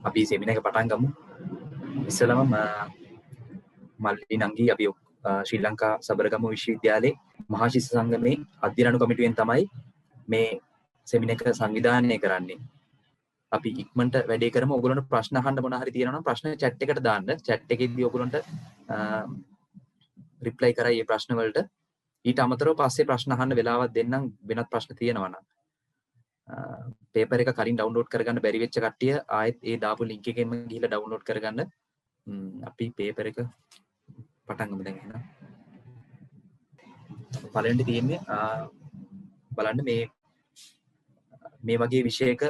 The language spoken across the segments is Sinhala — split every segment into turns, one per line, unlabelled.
අපි සෙමිනාර් එක පටන් ගමු. ඉස්සෙල්ලාම මල්ලි නංගි අපි ශ්‍රී ලංකා සබරගමු විශ්වවිද්‍යාලයේ මහා ශිෂ්‍ය සංගමේ අධ්‍යයන අනු කමිටුවෙන් තමයි මේ සෙමිනාර් එක සංවිධානය කරන්නේ. අපි ඉක්මනට වැඩේ කරමු. ඔයගොල්ලන්ට ප්‍රශ්න අහන්න මොන හරි තියෙනවා නම් ප්‍රශ්න chat එකට දාන්න. chat එකේදී ඔයගොල්ලන්ට reply කරයි මේ ප්‍රශ්න වලට. ඊට අමතරව පස්සේ ප්‍රශ්න අහන්න වෙලාවක් දෙන්නම් වෙනත් ප්‍රශ්න තියෙනවා නම්. පේපර් එක කලින් ඩවුන්ලෝඩ් කරගන්න බැරි වෙච්ච කට්ටිය ආයෙත් ඒ දාපු link එකෙන්ම ගිහිල්ලා ඩවුන්ලෝඩ් කරගන්න. අපි පේපර් එක පටන් ගමු දැන් එහෙනම්. පළවෙනි තියෙන්නේ බලන්න මේ වගේ විෂයක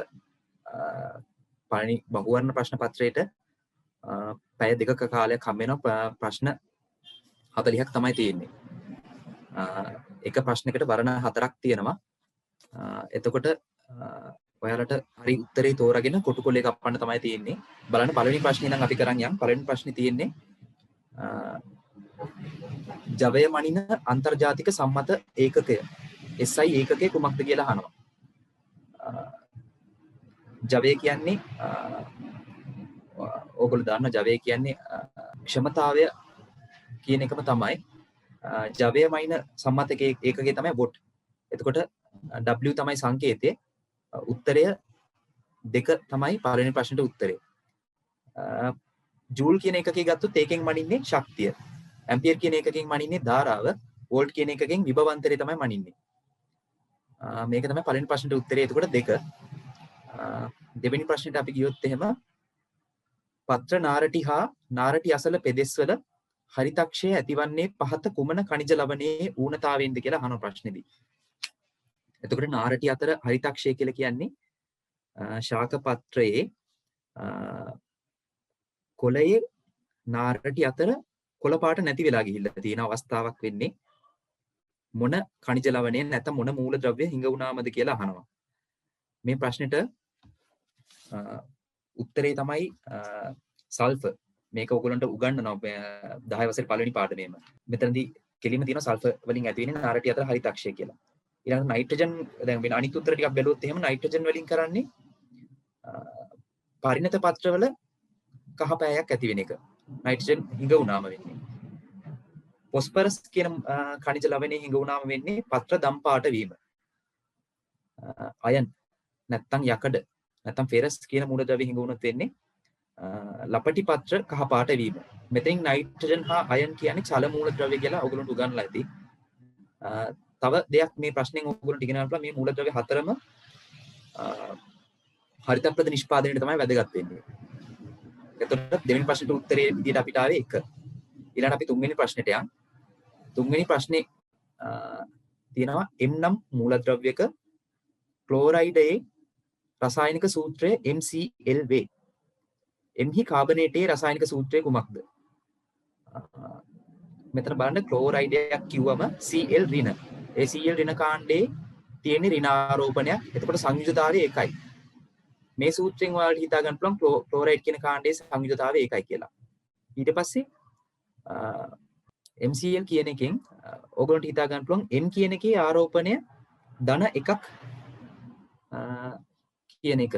පළවෙනි බහුවර්ණ ප්‍රශ්න පත්‍රයේට පැය දෙකක කාලයක් හම් වෙනවා. ප්‍රශ්න 40ක් තමයි තියෙන්නේ. එක ප්‍රශ්නයකට වර්ණ 4ක් තියෙනවා. එතකොට ඔයාලට හරි උත්තරේ තෝරාගෙන කොටු කොලේ කපන්න තමයි තියෙන්නේ. බලන්න පළවෙනි ප්‍රශ්නේ නම් අපි කරන් යන්. පළවෙනි ප්‍රශ්නේ තියෙන්නේ ජවය මනින අන්තර්ජාතික සම්මත ඒකකය SI ඒකකය කුමක්ද කියලා අහනවා. ජවය කියන්නේ ඕගොල්ලෝ දන්න ජවය කියන්නේ ක්ෂමතාවය කියන එකම තමයි. ජවය මනින සම්මත ඒකකය තමයි වොට්. එතකොට W තමයි සංකේතය. උත්තරය 2 තමයි පළවෙනි ප්‍රශ්නෙට උත්තරය. ජූල් කියන එකකේ ගත්තොත් ඒකෙන් මනින්නේ ශක්තිය. ඇම්පියර් කියන එකකින් මනින්නේ ධාරාව. වෝල්ට් කියන එකකින් විභවාන්තරය තමයි මනින්නේ. මේක තමයි පළවෙනි ප්‍රශ්නෙට උත්තරය. එතකොට 2. දෙවෙනි ප්‍රශ්නෙට අපි ගියොත් එහෙම පත්‍ර නාරටි හා නාරටි අසල පෙදෙස්වල හරිතක්ෂය ඇතිවන්නේ පහත කුමන ඛනිජ ලවණයේ ඌනතාවයෙන්ද කියලා අහන ප්‍රශ්නේදී. එතකොට නාරටි අතර හරිතක්ෂය කියලා කියන්නේ ශාක පත්‍රයේ කොළයේ නාරටි අතර කොළ පාට නැති වෙලා ගිහිල්ලා තියෙන අවස්ථාවක් වෙන්නේ මොන ඛනිජ ලවණයෙන් නැත්නම් මොන මූලද්‍රව්‍ය හිඟ වුණාමද කියලා අහනවා. මේ ප්‍රශ්නෙට උත්තරේ තමයි සල්ෆර්. මේක ඔයගොල්ලන්ට උගන්වනවා 10 වසරේ පළවෙනි පාඩමේම. මෙතනදී කෙලින්ම තියෙනවා සල්ෆර් වලින් ඇති වෙන්නේ නාරටි අතර හරිතක්ෂය කියලා. ඊළඟට නයිට්‍රජන් දැන් වෙන අනිත් උත්තර ටිකක් බැලුවොත් එහෙම නයිට්‍රජන් වලින් කරන්නේ පරිණත පත්‍රවල කහ පෑයක් ඇති වෙන එක. නයිට්‍රජන් හිඟ වුණාම වෙන්නේ. ෆොස්ෆරස් කියන ඛනිජ ලවණයේ හිඟ වුණාම වෙන්නේ පත්‍ර දම් පාට වීම. අයන් නැත්තම් යකඩ නැත්තම් ෆෙරස් කියන මූලද්‍රව්‍ය හිඟ වුණොත් වෙන්නේ ලපටි පත්‍ර කහ පාට වීම. මෙතෙන් නයිට්‍රජන් හා අයන් කියන්නේ චල මූලද්‍රව්‍ය කියලා ඔයගොල්ලන්ට උගන්වලා ඇති. තව දෙයක් මේ ප්‍රශ්නෙන් ඔයගොල්ලන්ට ඉගෙන ගන්න මේ මූලද්‍රව්‍ය හතරම හරිතප්‍රද නිෂ්පාදනයේ තමයි වැදගත් වෙන්නේ. එතකොට දෙවෙනි ප්‍රශ්නෙට උත්තරේ විදිහට අපිට ආවේ 1. ඊළඟට අපි තුන්වෙනි ප්‍රශ්නෙට යන්. තුන්වෙනි ප්‍රශ්නේ තියෙනවා M නම් මූලද්‍රව්‍යක ක්ලෝරයිඩයේ රසායනික සූත්‍රය MClV. එම්හි කාබනේටයේ රසායනික සූත්‍රය කුමක්ද? මෙතන බලන්න ක්ලෝරයිඩයක් කිව්වම Cl ඍණ. ඒ Cl ඍණ කාණ්ඩයේ තියෙන ඍණාරෝපණයක්. එතකොට සංයුජතාවය 1යි. මේ සූත්‍රයෙන් ඔයාලට හිතා ගන්න පුළුවන් ක්ලෝරයිඩ් කියන කාණ්ඩයේ සංයුජතාවය 1යි කියලා. ඊට පස්සේ MCl කියන එකෙන් ඔයගොල්ලන්ට හිතා ගන්න පුළුවන් M කියන එකේ ආරෝපණය ධන 1ක් කියන එක.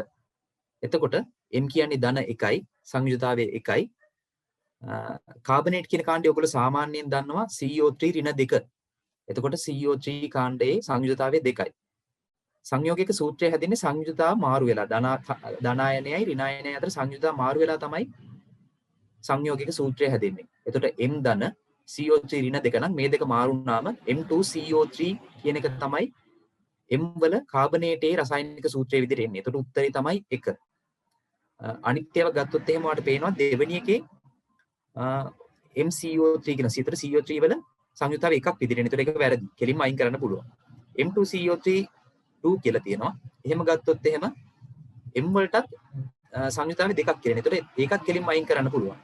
එතකොට M කියන්නේ ධන 1යි සංයුජතාවය 1යි. කාබනේට් කියන කාණ්ඩය ඔයගොල්ලෝ සාමාන්‍යයෙන් දන්නවා CO3 ඍණ 2. එතකොට CO3 කාණ්ඩයේ සංයුජතාවය 2යි. සංයෝගයක සූත්‍රය හැදෙන්නේ සංයුජතාව මාරු වෙලා ධනායනයයි ඍණායනයයි අතර සංයුජතාව මාරු වෙලා තමයි සංයෝගයක සූත්‍රය හැදෙන්නේ. එතකොට M ධන CO3 ඍණ 2 නම් මේ දෙක මාරු වුණාම M2CO3 කියන එක තමයි M වල කාබනේටයේ රසායනික සූත්‍රය විදිහට එන්නේ. එතකොට උත්තරේ තමයි 1. අනිත් ඒවා ගත්තොත් එහෙම ඔයාලට පේනවා දෙවෙනි එකේ MCO3 කියන සිතර CO3 වල සංයුතාව එකක් විදිහට එන. ඒතර ඒක වැරදි. කෙලින්ම අයින් කරන්න පුළුවන්. M2CO3 2 කියලා තියෙනවා. එහෙම ගත්තොත් එහෙම M වලටත් සංයුතාවේ දෙකක් කියලා. ඒතර ඒකත් කෙලින්ම අයින් කරන්න පුළුවන්.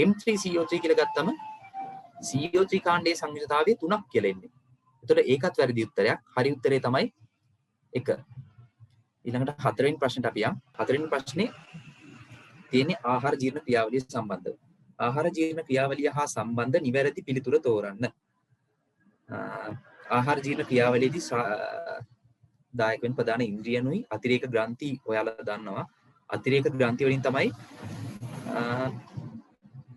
M3CO3 කියලා ගත්තම CO3 කාණ්ඩයේ සංයුතාවය 3ක් කියලා එන්නේ. ඒතර ඒකත් වැරදි උත්තරයක්. හරි උත්තරේ තමයි 1. ඊළඟට හතරවෙනි ප්‍රශ්නට අපි යමු. හතරවෙනි ප්‍රශ්නේ තියෙන්නේ ආහාර ජීර්ණ ක්‍රියාවලිය සම්බන්ධව. ආහාර ජීර්ණ ක්‍රියාවලිය හා සම්බන්ධ නිවැරදි පිළිතුර තෝරන්න. ආහාර ජීර්ණ ක්‍රියාවලියේදී දායක වෙන ප්‍රධාන ඉන්ද්‍රියනුයි අතිරේක ග්‍රන්ථි ඔයාලා දන්නවා. අතිරේක ග්‍රන්ථි වලින් තමයි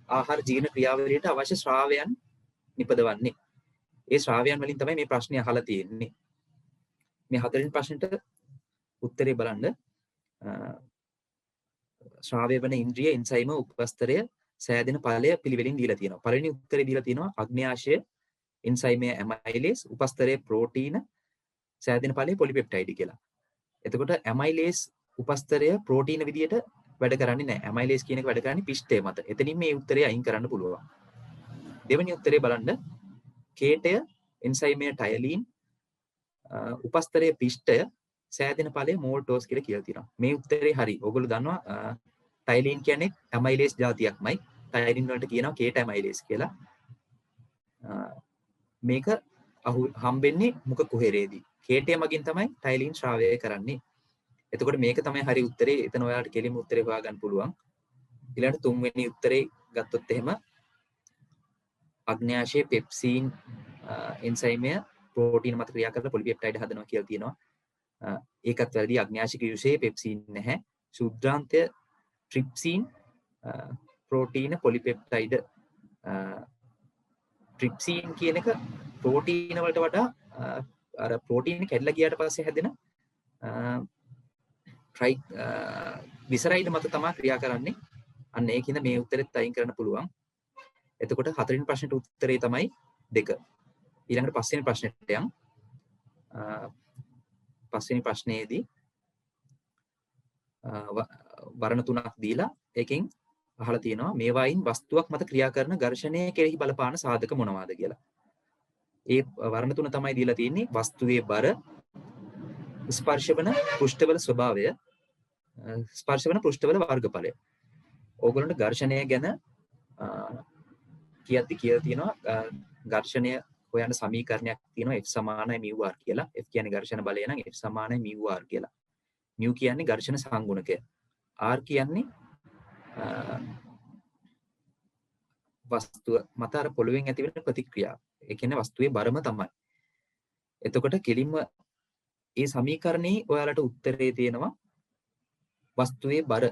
ආහාර ජීර්ණ ක්‍රියාවලියට අවශ්‍ය ශ්‍රාවයන් නිපදවන්නේ. ඒ ශ්‍රාවයන් වලින් තමයි මේ ප්‍රශ්නේ අහලා තියෙන්නේ. මේ හතරවෙනි ප්‍රශ්නෙට උත්තරේ බලන්න. ශ්‍රාවය වන ඉන්ද්‍රිය එන්සයිම උපස්තරය සෑදෙන ඵලය පිළිවෙලින් දීලා තියෙනවා. පළවෙනි උත්තරේ දීලා තියෙනවා අග්න්‍යාශය එන්සයිමය ඇමයිලේස් උපස්තරය ප්‍රෝටීන සෑදෙන ඵලය පොලිපෙප්ටයිඩ් කියලා. එතකොට ඇමයිලේස් උපස්තරය ප්‍රෝටීන විදියට වැඩ කරන්නේ නැහැ. ඇමයිලේස් කියන එක වැඩ කරන්නේ පිෂ්ඨය මත. එතනින් මේ උත්තරේ අයින් කරන්න පුළුවන්. දෙවෙනි උත්තරේ බලන්න කේටය එන්සයිමය ටයලීන් උපස්තරය පිෂ්ඨය සෑදෙන ඵලය මෝල්ටෝස් කියලා කියලා තියෙනවා. මේ උත්තරේ හරි. ඕගොල්ලෝ දන්නවා ටයිලින් කියන්නේ ඇමයිලේස් జాතියක්මයි. ටයිලින් වලට කියනවා කේට ඇමයිලේස් කියලා. මේක හම්බෙන්නේ මුඛ කුහරයේදී. කේටය මගින් තමයි ටයිලින් ශ්‍රාවය කරන්නේ. එතකොට මේක තමයි හරි උත්තරේ. එතන ඔයාලට කෙලින්ම උත්තරේ හොයාගන්න පුළුවන්. ඊළඟට තුන්වෙනි උත්තරේ ගත්තොත් එහෙම අග්න්‍යාශයේ පෙප්සින් එන්සයිමය ප්‍රෝටීන මත ක්‍රියා කරලා පොලිපෙප්ටයිඩ් හදනවා කියලා තියෙනවා. ඒකත් වැරදි. අග්න්‍යාශික යුෂයේ පෙප්සින් නැහැ. ශුද්ධාන්තය ට්‍රිප්සින් ප්‍රෝටීන පොලිපෙප්ටයිඩ් ට්‍රිප්සින් කියන එක ප්‍රෝටීන වලට වඩා අර ප්‍රෝටීන කැඩලා ගියාට පස්සේ හැදෙන ග්ලිසරයිඩ් මත තමයි ක්‍රියා කරන්නේ. අන්න ඒකින්ද මේ උත්තරෙත් අයින් කරන්න පුළුවන්. එතකොට හතරවෙනි ප්‍රශ්නෙට උත්තරේ තමයි 2. ඊළඟට පස්වෙනි ප්‍රශ්නෙට යමු. පස්වෙනි ප්‍රශ්නයේදී වර්ණ 3ක් දීලා ඒකෙන් අහලා තියෙනවා මේවායින් වස්තුවක් මත ක්‍රියා කරන ඝර්ෂණය කෙරෙහි බලපාන සාධක මොනවාද කියලා. ඒ වර්ණ 3 තමයි දීලා තියෙන්නේ වස්තුවේ බර, ස්පර්ශවන පෘෂ්ඨවල ස්වභාවය, ස්පර්ශවන පෘෂ්ඨවල වර්ගඵලය. ඕගොල්ලන්ට ඝර්ෂණය ගැන කියද්දි කියලා තියෙනවා ඝර්ෂණය හොයන සමීකරණයක් තියෙනවා F සමානයි μr කියලා. F කියන්නේ ඝර්ෂණ බලය නම් F සමානයි μr කියලා. μ කියන්නේ ඝර්ෂණ සංගුණකය. R කියන්නේ වස්තුව මත අර පොළවෙන් ඇති වෙන ප්‍රතික්‍රියාව. ඒ කියන්නේ වස්තුවේ බරම තමයි. එතකොට කෙලින්ම ඒ සමීකරණේ ඔයාලට උත්තරේ තියෙනවා වස්තුවේ බර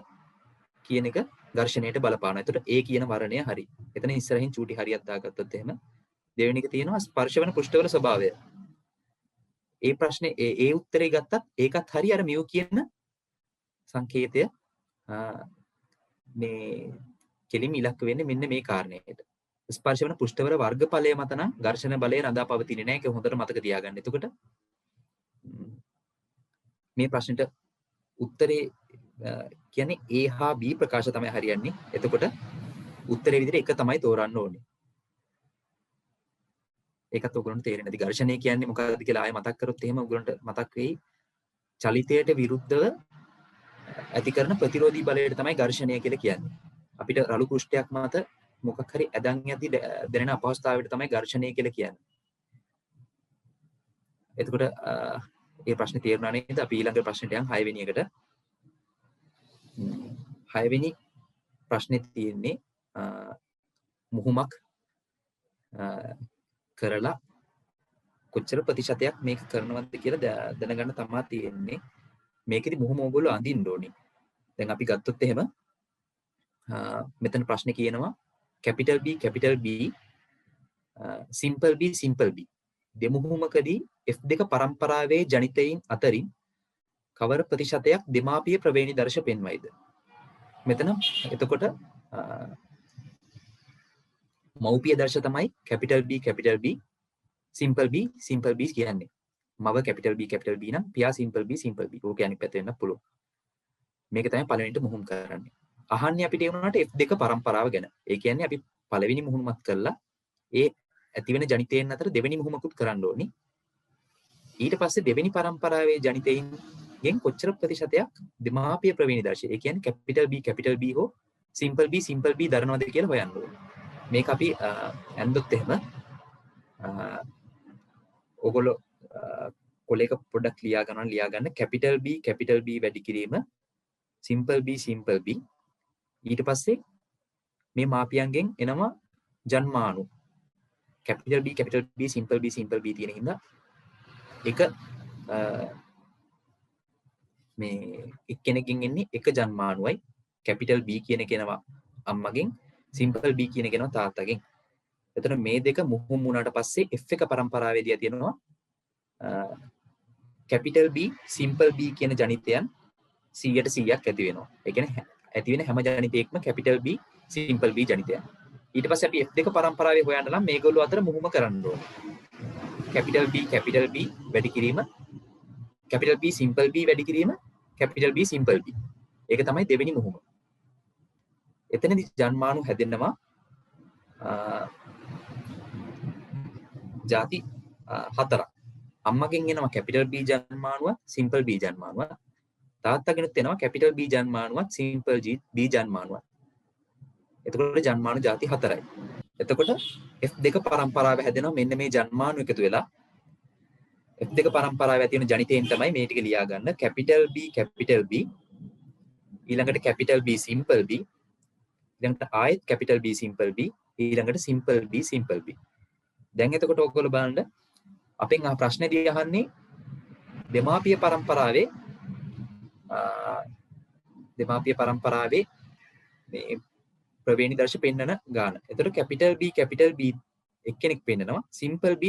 කියන එක ඝර්ෂණයට බලපානවා. එතකොට ඒ කියන වර්ණය හරි. එතන ඉස්සරහින් චූටි හරියක් දාගත්තොත් එහෙම දෙවෙනි එක තියෙනවා ස්පර්ශවන පෘෂ්ඨවල ස්වභාවය. ඒ ප්‍රශ්නේ ඒ උත්තරේ ගත්තත් ඒකත් හරි. අර මියු කියන සංකේතය මේ කෙලින් ඉලක්ක වෙන්නේ මෙන්න මේ කාරණේට. ස්පර්ශවන පෘෂ්ඨවල වර්ගඵලය මත නම් ඝර්ෂණ බලය රඳා පවතින්නේ නැහැ. ඒක හොඳට මතක තියාගන්න. එතකොට මේ ප්‍රශ්නෙට උත්තරේ කියන්නේ A හා B ප්‍රකාශ තමයි හරියන්නේ. එතකොට උත්තරේ විදිහට එක තමයි තෝරන්න ඕනේ. ඒකත් ඔයගොල්ලන්ට තේරෙන්නේ නැති. ඝර්ෂණය කියන්නේ මොකක්ද කියලා ආයෙ මතක් කරොත් එහෙම ඔයගොල්ලන්ට මතක් වෙයි. චලිතයට විරුද්ධව ඇති කරන ප්‍රතිරෝධී බලයට තමයි ඝර්ෂණය කියලා කියන්නේ. අපිට රළු පෘෂ්ඨයක් මත මොකක් හරි ඇදන් යද්දි දැනෙන අපහසුතාවයට තමයි ඝර්ෂණය කියලා කියන්නේ. එතකොට මේ ප්‍රශ්නේ තේරුණා නේද? අපි ඊළඟ ප්‍රශ්නෙට යන් 6 වෙනි එකට. 6 වෙනි ප්‍රශ්නේ තියෙන්නේ මුහුමක් කරලා කොච්චර ප්‍රතිශතයක් මේක කරනවද කියලා දැනගන්න තමයි තියෙන්නේ. මේකෙදි මුහුම ඕගොල්ලෝ අඳින්න ඕනේ. දැන් අපි ගත්තොත් එහෙම මෙතන ප්‍රශ්නේ කියනවා capital B simple B දෙමුහුමකදී F2 පරම්පරාවේ ජනිතයින් අතරින් කවර ප්‍රතිශතයක් දෙමාපිය ප්‍රවේණි දර්ශ පෙන්වයිද? මෙතන එතකොට මව්පිය දර්ශ තමයි capital B simple B කියන්නේ. මව capital B නම් පියා simple B. ඕක අනිත් පැත්ත වෙන්න පුළුවන්. මේක තමයි පළවෙනිට මුහුම් කරන්නේ. අහන්නේ අපිට ඒ වුණාට F2 පරම්පරාව ගැන. ඒ කියන්නේ අපි පළවෙනි මුහුමත් කරලා ඒ ඇති වෙන ජනිතයන් අතර දෙවෙනි මුහුමකුත් කරන්න ඕනි. ඊට පස්සේ දෙවෙනි පරම්පරාවේ ජනිතයින්ගෙන් කොච්චර ප්‍රතිශතයක් දෙමාපිය ප්‍රවේණි දර්ශය. ඒ කියන්නේ capital B හෝ simple B දරනවද කියලා හොයන්න ඕනේ. මේක අපි ඇන්දොත් එහෙම ඔයගොල්ලෝ කොලේක පොඩ්ඩක් ලියා ගන්න capital B වැඩි කිරීම simple B ඊට පස්සේ මේ මාපියන්ගෙන් එනවා ජන්මානු capital B simple B තියෙන හින්දා එක මේ එක්කෙනෙක්ගෙන් එන්නේ එක ජන්මානුවයි. කැපිටල් B කියන කෙනවා අම්මගෙන්, සිම්පල් B කියන කෙනවා තාත්තගෙන්. එතකොට මේ දෙක මුහුම් වුණාට පස්සේ F එක පරම්පරාවේදී තියෙනවා කැපිටල් B සිම්පල් B කියන ජනිතයන් 100ට 100ක් ඇති වෙනවා. ඒ කියන්නේ ඇති වෙන හැම ජනිතයකම කැපිටල් B සිම්පල් B ජනිතයන්. ඊට පස්සේ අපි F2 පරම්පරාවේ හොයන්න නම් මේගොල්ලෝ අතර මුහුම කරන්න ඕනේ. කැපිටල් B වැඩි කිරීම, කැපිටල් B සිම්පල් B වැඩි කිරීම, කැපිටල් B සිම්පල් B. ඒක තමයි දෙවෙනි මුහුම. එතනදී ජන්මාණු හැදෙනවා ಜಾති හතරක්. අම්මගෙන් එනවා කැපිටල් B ජන්මාණුව, සිම්පල් B ජන්මාණුව. තාත්තගෙනුත් එනවා කැපිටල් B ජන්මාණුවත්, සිම්පල් B ජන්මාණුවත්. එතකොට ජන්මාණු ಜಾති හතරයි. එතකොට F2 පරම්පරාව හැදෙනවා මෙන්න මේ ජන්මාණු එකතු වෙලා. F2 පරම්පරාවේ ඇති වෙන ජනිතයෙන් තමයි මේ ටික ලියා ගන්න. කැපිටල් B ඊළඟට කැපිටල් B සිම්පල් B ඊළඟට ආයෙත් කැපිටල් B සිම්පල් B ඊළඟට සිම්පල් B සිම්පල් B. දැන් එතකොට ඔයගොල්ලෝ බලන්න අපෙන් අහ ප්‍රශ්නේදී අහන්නේ දෙමාපිය පරම්පරාවේ මේ ප්‍රවේණි දර්ශ පෙන්නන ගාන. එතකොට කැපිටල් B එක්කෙනෙක් පෙන්නනවා, සිම්පල් B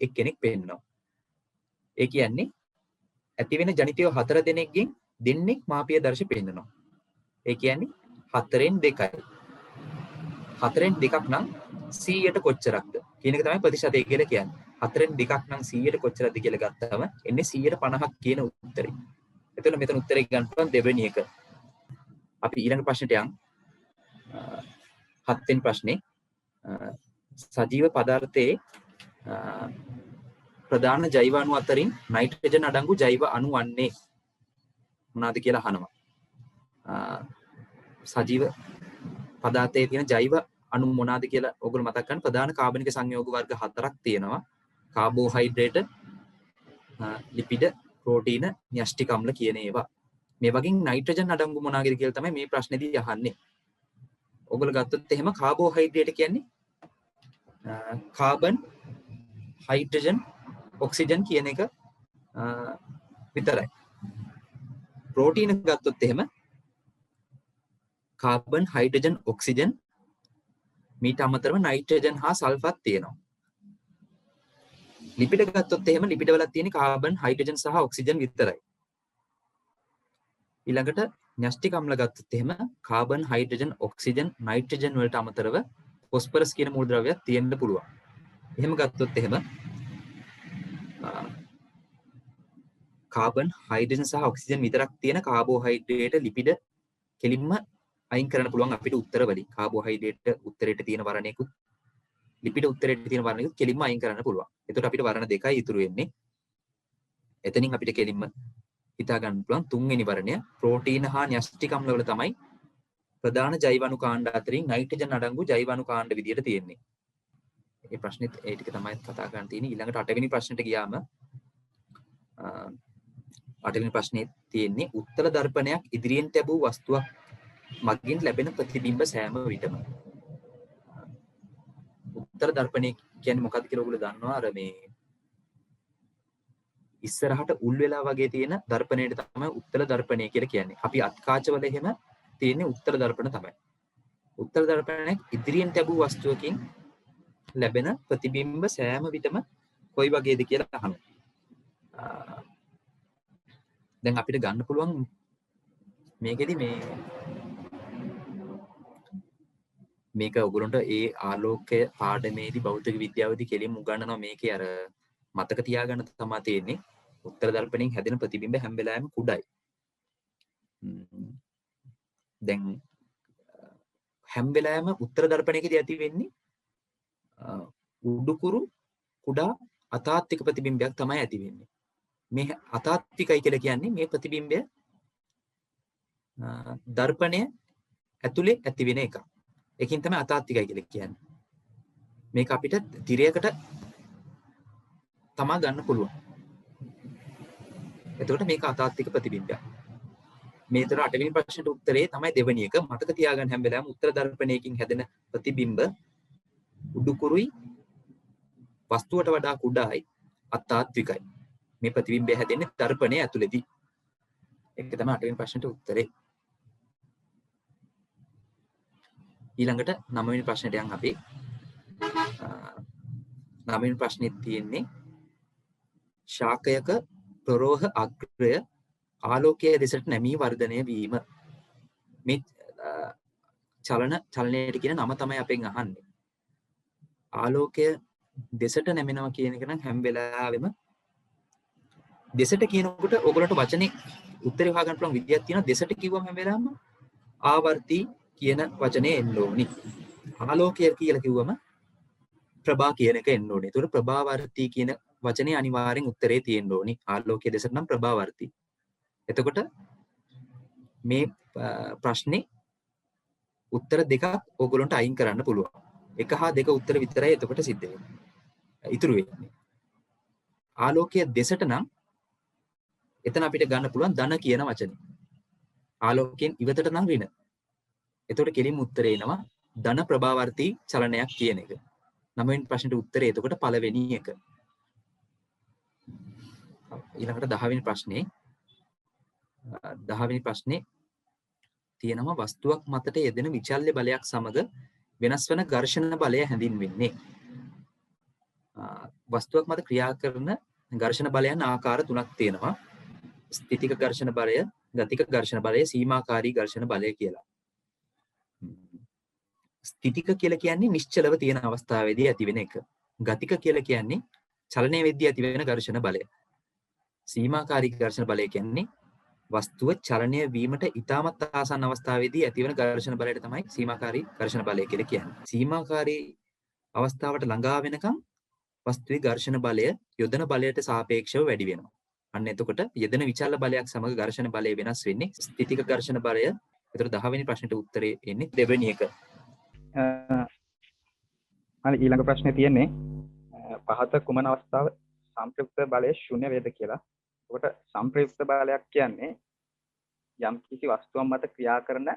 එක්කෙනෙක් පෙන්නනවා. ඒ කියන්නේ ඇති වෙන ජනිතයෝ 4 දෙනෙක්ගෙන් දෙන්නෙක් මාපිය දර්ශ පෙන්නනවා. ඒ කියන්නේ 4න් 2යි. 4න් 2ක් නම් 100ට කොච්චරක්ද කියන එක තමයි ප්‍රතිශතය කියලා කියන්නේ. 4න් 2ක් නම් 100ට කොච්චරද කියලා ගත්තම එන්නේ 150ක් කියන උත්තරේ. එතකොට මෙතන උත්තරේ ගන්න පුළුවන් දෙවෙනි එක. අපි ඊළඟ ප්‍රශ්නෙට යමු. 7 වෙනි ප්‍රශ්නේ සජීව පදාර්ථයේ ප්‍රධාන ජෛව අණු අතරින් නයිට්‍රජන් අඩංගු ජෛව අණු වන්නේ මොනවාද කියලා අහනවා. සජීව පදාර්ථයේ තියෙන ජෛව අණු මොනවාද කියලා ඔයගොල්ලෝ මතක් ගන්න. ප්‍රධාන කාබනික සංයෝග වර්ග 4ක් තියෙනවා. කාබෝහයිඩ්‍රේට්, ලිපිඩ, ප්‍රෝටීන, න්‍යෂ්ටික අම්ල කියන ඒවා. මේ වගේ නයිට්‍රජන් අඩංගු මොනවාද කියලා තමයි මේ ප්‍රශ්නේදී අහන්නේ. ඔයගොල්ලෝ ගත්තොත් එහෙම කාබෝහයිඩ්‍රේට් කියන්නේ කාබන්, හයිඩ්‍රජන්, ඔක්සිජන් කියන එක විතරයි. ප්‍රෝටීන ගත්තොත් එහෙම කාබන්, හයිඩ්‍රජන්, ඔක්සිජන් මීට අමතරව නයිට්‍රජන් හා සල්ෆර් තියෙනවා. ලිපිඩ ගත්තොත් එහෙම ලිපිඩ වල තියෙන කාබන්, හයිඩ්‍රජන් සහ ඔක්සිජන් විතරයි. ඊළඟට න්‍යෂ්ටික අම්ල ගත්තොත් එහෙම කාබන්, හයිඩ්‍රජන්, ඔක්සිජන්, නයිට්‍රජන් වලට අමතරව ෆොස්ෆරස් කියන මූලද්‍රව්‍යයක් තියෙන්න පුළුවන්. එහෙම ගත්තොත් එහෙම කාබන්, හයිඩ්‍රජන් සහ ඔක්සිජන් විතරක් තියෙන කාබෝහයිඩ්‍රේට්, ලිපිඩ කෙලින්ම අයින් කරන්න පුළුවන් අපිට උත්තර වලින්. කාබෝහයිඩ්‍රේට් උත්තරේට තියෙන වර්ණයකුත් ලිපිඩ උත්තරේට තියෙන වර්ණයකුත් කෙලින්ම අයින් කරන්න පුළුවන්. එතකොට අපිට වර්ණ දෙකයි ඉතුරු වෙන්නේ. එතනින් අපිට කෙලින්ම හිතා ගන්න පුළුවන් තුන්වෙනි වර්ණය ප්‍රෝටීන හා න්‍යෂ්ටික අම්ල වල තමයි ප්‍රධාන ජෛව අණු කාණ්ඩ අතරින් නයිට්‍රජන් අඩංගු ජෛව අණු කාණ්ඩ විදියට තියෙන්නේ. මේ ප්‍රශ්නෙත් ඒ ටික තමයි කතා කරන්න තියෙන්නේ. ඊළඟට 8 වෙනි ප්‍රශ්නෙට ගියාම 8 වෙනි ප්‍රශ්නේ තියෙන්නේ උත්තර දර්පණයක් ඉදිරියෙන් ලැබූ වස්තුවක් මගින් ලැබෙන ප්‍රතිබිම්බ සෑම විටම. උත්තර දර්පණය කියන්නේ මොකක්ද කියලා ඔයගොල්ලෝ දන්නවා? අර මේ ඉස්සරහට උල් වෙලා වගේ තියෙන දර්පණයට තමයි උත්තර දර්පණය කියලා කියන්නේ. අපි අත්කාචවල එහෙම තියෙන්නේ උත්තර දර්පණ තමයි. උත්තර දර්පණයක් ඉදිරියෙන් ලැබූ වස්තුවකින් ලැබෙන ප්‍රතිබිම්බ සෑම විටම කොයි වගේද කියලා අහනවා. දැන් අපිට ගන්න පුළුවන් මේකෙදි මේක ඔයගොල්ලන්ට ඒ ආලෝකය පාඩමේදී භෞතික විද්‍යාවේදී කෙලින්ම උගන්වනවා. මේකේ අර මතක තියාගන්න තමයි තියෙන්නේ. උත්තර දර්පණයෙන් හැදෙන ප්‍රතිබිම්බ හැම වෙලාවෙම කුඩායි. දැන් හැම වෙලාවෙම උත්තර දර්පණයකදී ඇති වෙන්නේ උඩුකුරු කුඩා අතාත්වික ප්‍රතිබිම්බයක් තමයි ඇති වෙන්නේ. මේ අතාත්විකයි කියලා කියන්නේ මේ ප්‍රතිබිම්බය දර්පණය ඇතුලේ ඇති වෙන එක. ඒකින් තමයි අතාත්විකයි කියලා කියන්නේ. මේක අපිට තිරයකට තමා ගන්න පුළුවන්. එතකොට මේක අතාත්වික ප්‍රතිබිම්බයක්. මේතර 8 වෙනි ප්‍රශ්නෙට උත්තරේ තමයි දෙවෙනි එක. මතක තියාගන්න හැම වෙලාවෙම උත්තර දර්පණයකින් හැදෙන ප්‍රතිබිම්බ උඩුකුරුයි වස්තුවට වඩා කුඩායි අතාත්විකයි. මේ ප්‍රතිබිම්බය හැදෙන්නේ දර්පණය ඇතුළේදී. ඒක තමයි 8 වෙනි ප්‍රශ්නෙට උත්තරේ. ඊළඟට 9 වෙනි ප්‍රශ්නෙට යන් අපි. 9 වෙනි ප්‍රශ්නෙත් තියෙන්නේ ශාකයක ප්‍රරෝහ අග්‍රය ආලෝකයේ දෙසට නැමී වර්ධනය වීම. මේ චලනයට කියන නම තමයි අපෙන් අහන්නේ. ආලෝකය දෙසට නැමෙනවා කියන එක නම් හැම වෙලාවෙම දෙසට කියනකොට ඔයගොල්ලන්ට වචනේ උත්තරේ හොයාගන්න පුළුවන් විදියක් තියෙනවා. දෙසට කිව්වම හැම වෙලාවෙම ආවර්ති කියන වචනේ එන්න ඕනි. ආලෝකය කියලා කිව්වම ප්‍රභා කියන එක එන්න ඕනේ. ඒතකොට ප්‍රභාවර්ති කියන වචනේ අනිවාර්යෙන් උත්තරේ තියෙන්න ඕනි. ආලෝකයේ දෙසට නම් ප්‍රභාවර්ති. එතකොට මේ ප්‍රශ්නේ උත්තර දෙකක් ඕගොල්ලන්ට අයින් කරන්න පුළුවන්. 1 හා 2 උත්තර විතරයි එතකොට සිද්ධ වෙන්නේ. ඉතුරු වෙන්නේ. ආලෝකයේ දෙසට නම් එතන අපිට ගන්න පුළුවන් ධන කියන වචනේ. ආලෝකයෙන් ඉවතට නම් ඍණ. එතකොට කෙලින්ම උත්තරේ එනවා ධන ප්‍රභාවර්ති චලනයක් කියන එක. 9 වෙනි ප්‍රශ්නෙට උත්තරේ එතකොට පළවෙනි එක. ඊළඟට 10 වෙනි ප්‍රශ්නේ 10 වෙනි ප්‍රශ්නේ තියෙනවා වස්තුවක් මතට යෙදෙන විචල්්‍ය බලයක් සමග වෙනස් වන ඝර්ෂණ බලය හැඳින්වෙන්නේ. වස්තුවක් මත ක්‍රියා කරන ඝර්ෂණ බලයන් ආකාර 3ක් තියෙනවා. ස්ථිතික ඝර්ෂණ බලය, ගතික ඝර්ෂණ බලය, සීමාකාරී ඝර්ෂණ බලය කියලා. ස්ථිතික කියලා කියන්නේ නිශ්චලව තියෙන අවස්ථාවේදී ඇතිවෙන එක. ගතික කියලා කියන්නේ චලනය වෙද්දී ඇතිවෙන ඝර්ෂණ බලය. සීමාකාරී ඝර්ෂණ බලය කියන්නේ වස්තුව චලනය වීමට ඉතාමත් ආසන්න අවස්ථාවේදී ඇතිවන ඝර්ෂණ බලයට තමයි සීමාකාරී ඝර්ෂණ බලය කියලා කියන්නේ. සීමාකාරී අවස්ථාවට ළඟා වෙනකම් වස්තුවේ ඝර්ෂණ බලය යොදන බලයට සාපේක්ෂව වැඩි වෙනවා. අන්න එතකොට යෙදෙන විචල්්‍ය බලයක් සමග ඝර්ෂණ බලය වෙනස් වෙන්නේ ස්ථිතික ඝර්ෂණ බලය. ඒතර 10 වෙනි ප්‍රශ්නෙට උත්තරේ එන්නේ දෙවෙනි එක.
හරි ඊළඟ ප්‍රශ්නේ තියෙන්නේ පහත කුමන අවස්ථාව සම්ප්‍රයුක්ත බලය ශුන්‍ය වේද කියලා. එතකොට සම්ප්‍රයුක්ත බලයක් කියන්නේ යම් කිසි වස්තුවක් මත ක්‍රියා කරන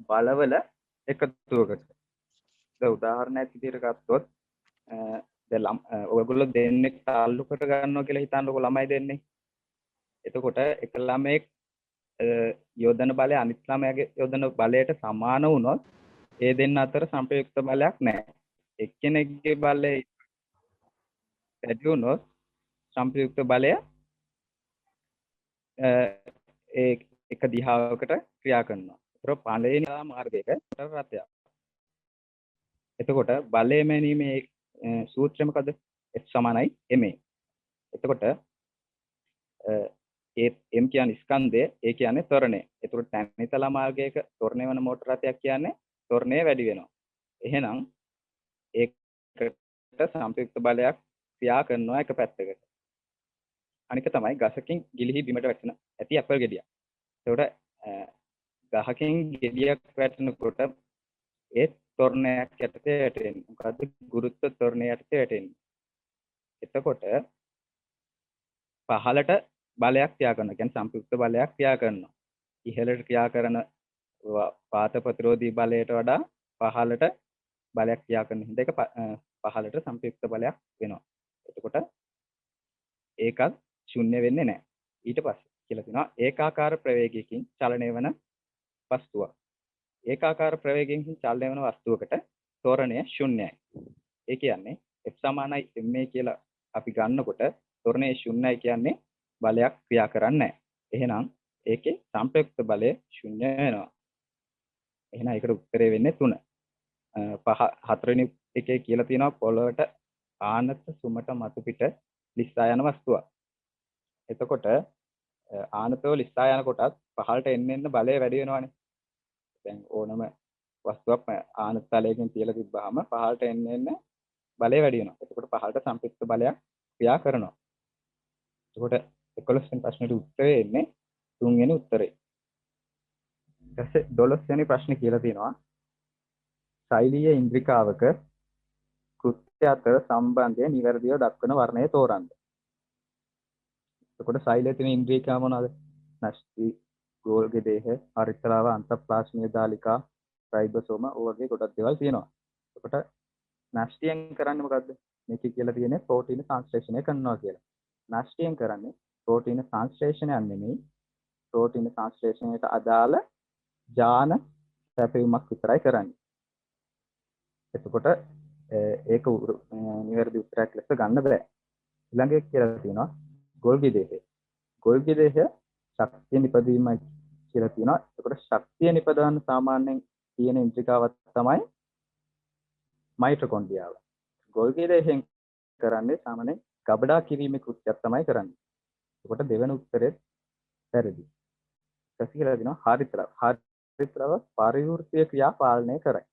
බලවල එකතුවකට. දැන් උදාහරණයක් විදිහට ගත්තොත් දැන් ඔයගොල්ලෝ දෙන්නෙක් තාල්ලුකට ගන්නවා කියලා හිතන්නකො ළමයි දෙන්නේ. එතකොට එක ළමයෙක් යොදන බලය අනිත් ළමයාගේ යොදන බලයට සමාන වුණොත් ඒ දෙන්න අතර සම්ප්‍රයුක්ත බලයක් නැහැ. එක්කෙනෙක්ගේ බලය වැඩි වුණොත් සම්ප්‍රයුක්ත බලය ඒ එක දිහාවකට ක්‍රියා කරනවා. ඒතර පළවෙනි මාර්ගයක රථයක්. එතකොට බලය මැනීමේ සූත්‍රය මොකද? F = ma. එතකොට m කියන්නේ ස්කන්ධය, ඒ කියන්නේ ත්වරණය. එතකොට තැනිතලා මාර්ගයක ත්වරණය වන මෝටර රථයක් කියන්නේ ත්වරණය වැඩි වෙනවා. එහෙනම් ඒකට සම්ප්‍රයුක්ත බලයක් ක්‍රියා කරනවා එක පැත්තකට. අනික තමයි ගසකින් ගිලිහි බිමට වැටෙන ඇති ඇපල් ගෙඩියක්. එතකොට ගහකින් ගෙඩියක් වැටෙනකොට ඒ ත්වරණයක් යටතේ වැටෙන්නේ. මොකද්ද? ගුරුත්ව ත්වරණය යටතේ වැටෙන්නේ. එතකොට පහළට බලයක් ක්‍රියා කරනවා. කියන්නේ සම්ප්‍රයුක්ත බලයක් ක්‍රියා කරනවා. ඉහළට ක්‍රියා කරන පාත ප්‍රතිරෝධී බලයට වඩා පහළට බලයක් ක්‍රියා කරන හින්දා ඒක පහළට සම්ප්‍රයුක්ත බලයක් වෙනවා. එතකොට ඒකත් ශුන්‍ය වෙන්නේ නැහැ. ඊට පස්සේ කියලා තියෙනවා ඒකාකාර ප්‍රවේගයකින් චලනය වන වස්තුවක්. ඒකාකාර ප්‍රවේගයකින් චලනය වන වස්තුවකට ත්වරණය ශුන්‍යයි. ඒ කියන්නේ F = ma කියලා අපි ගන්නකොට ත්වරණය ශුන්‍යයි කියන්නේ බලයක් ක්‍රියා කරන්නේ නැහැ. එහෙනම් ඒකේ සම්ප්‍රයුක්ත බලය ශුන්‍ය වෙනවා. එහෙනම් ඒකට උත්තරේ වෙන්නේ 3. හතරවෙනි එකේ කියලා තියෙනවා පොළොවට ආනත සුමට මතු පිට ලිස්සා යන වස්තුවක්. එතකොට ආනතව ලිස්සා යනකොටත් පහළට එන්න බලය වැඩි වෙනවානේ. දැන් ඕනම වස්තුවක් ආනත තලයකින් තියලා තිබ්බහම පහළට එන්න බලය වැඩි වෙනවා. එතකොට පහළට සම්ප්‍රයුක්ත බලයක් ක්‍රියා කරනවා. එතකොට 11 වෙනි ප්‍රශ්නෙට උත්තරේ එන්නේ 3 වෙනි උත්තරේ. ඊට 12 වෙනි ප්‍රශ්නේ කියලා තියෙනවා ශෛලීය ඉන්ද්‍රිකාවක කෘත්‍ය අතර සම්බන්ධය නිවැරදිව දක්වන වර්ණය තෝරන්න. එතකොට ශෛලීය තියෙන ඉන්ද්‍රිකා මොනවාද? නෂ්ටි, ගෝල්ගේ දේහ, හරිතලාව, අන්තප්ලාස්මීය දාලිකා, රයිබෝසෝම ඔයගේ ගොඩක් දේවල් තියෙනවා. එතකොට නෂ්ටියෙන් කරන්නේ මොකද්ද? මේකේ කියලා තියෙන්නේ ප්‍රෝටීන සංශ්ලේෂණය කරනවා කියලා. නෂ්ටියෙන් කරන්නේ ප්‍රෝටීන සංශ්ලේෂණයක් නෙමෙයි ප්‍රෝටීන සංශ්ලේෂණයට අදාළ ජාන සැපයීමක් විතරයි කරන්නේ. එතකොට ඒක නිවැරදි උත්තරයක් ලෙස ගන්න බෑ. ඊළඟ එක කියලා තියෙනවා ගොල්ගි දේහය. ගොල්ගි දේහය ශක්තිය නිපදවීමයි කියලා තියෙනවා. එතකොට ශක්තිය නිපදවන්න සාමාන්‍යයෙන් තියෙන ඉන්ද්‍රිකාවක් තමයි මයිටොකොන්ඩ්‍රියාව. ගොල්ගි දේහයෙන් කරන්නේ සාමාන්‍යයෙන් ගබඩා කිරීමේ කෘත්‍යයක් තමයි කරන්නේ. එතකොට දෙවෙනි උත්තරේ වැරදි. ඊට කියලා දෙනවා හරිතලව. හරිතලව පරිවෘත්තීය ක්‍රියා පාලනය කරයි.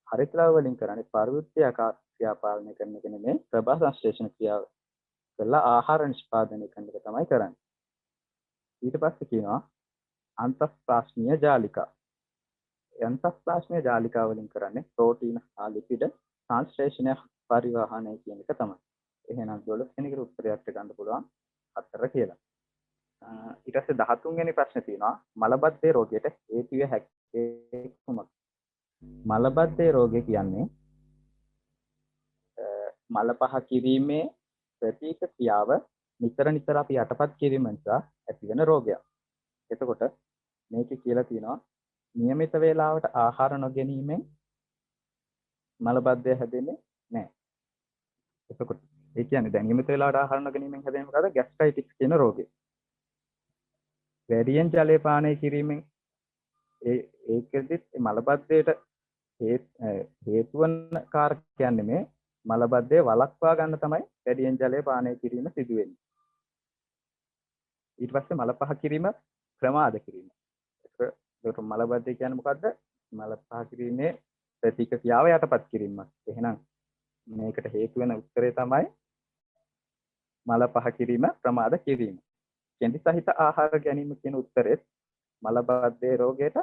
හරිතලව වලින් කරන්නේ පරිවෘත්තීය ක්‍රියා පාලනය කරන එක නෙමෙයි ප්‍රභා සංශ්ලේෂණ ක්‍රියාව. කළා ආහාර නිෂ්පාදනය කරන එක තමයි කරන්නේ. ඊට පස්සේ කියනවා අන්තස්ප්‍රාශ්නීය ජාලිකා. අන්තස්ප්‍රාශ්නීය ජාලිකා වලින් කරන්නේ ප්‍රෝටීන හා ලිපිඩ සංශ්ලේෂණය පරිවහනය කියන එක තමයි. එහෙනම් 12 වෙනි එකට උත්තරයක් ගන්න පුළුවන් 4 කියලා. ඊට පස්සේ 13 වෙනි ප්‍රශ්නේ තියෙනවා මලබද්ධය රෝගයට හේතු විය හැකි කුමක්ද? මලබද්ධය රෝගය කියන්නේ මල පහ කිරීමේ ප්‍රතික ක්‍රියාව නිතර අපි යටපත් කිරීම නිසා ඇතිවෙන රෝගයක්. එතකොට මේකේ කියලා තියෙනවා નિયમિત වේලාවට ආහාර නොගැනීමෙන් මලබද්ධය හැදෙන්නේ නැහැ. එතකොට ඒ කියන්නේ දැන් નિયમિત වේලාවට ආහාර නොගැනීමෙන් හැදෙන්නේ මොකද? ગેස්ට්‍රයිටිස් කියන රෝගය. වැඩියෙන් ජලය පානය කිරීමෙන් ඒකෙදිත් මලබද්ධයට හේතු වන කාරකයන් නෙමේ මලබද්ධය වළක්වා ගන්න තමයි වැඩියෙන් ජලය පානය කිරීම සිදු වෙන්නේ. ඊට පස්සේ මල පහ කිරීම ප්‍රමාද කිරීම. ඒක මලබද්ධය කියන්නේ මොකද්ද? මල පහ කිරීමේ ප්‍රතික ක්‍රියාව යටපත් කිරීමක්. එහෙනම් මේකට හේතු වෙන උත්තරේ තමයි මල පහ කිරීම ප්‍රමාද කිරීම. කෙඳි සහිත ආහාර ගැනීම කියන උත්තරෙත් මලබද්ධය රෝගයට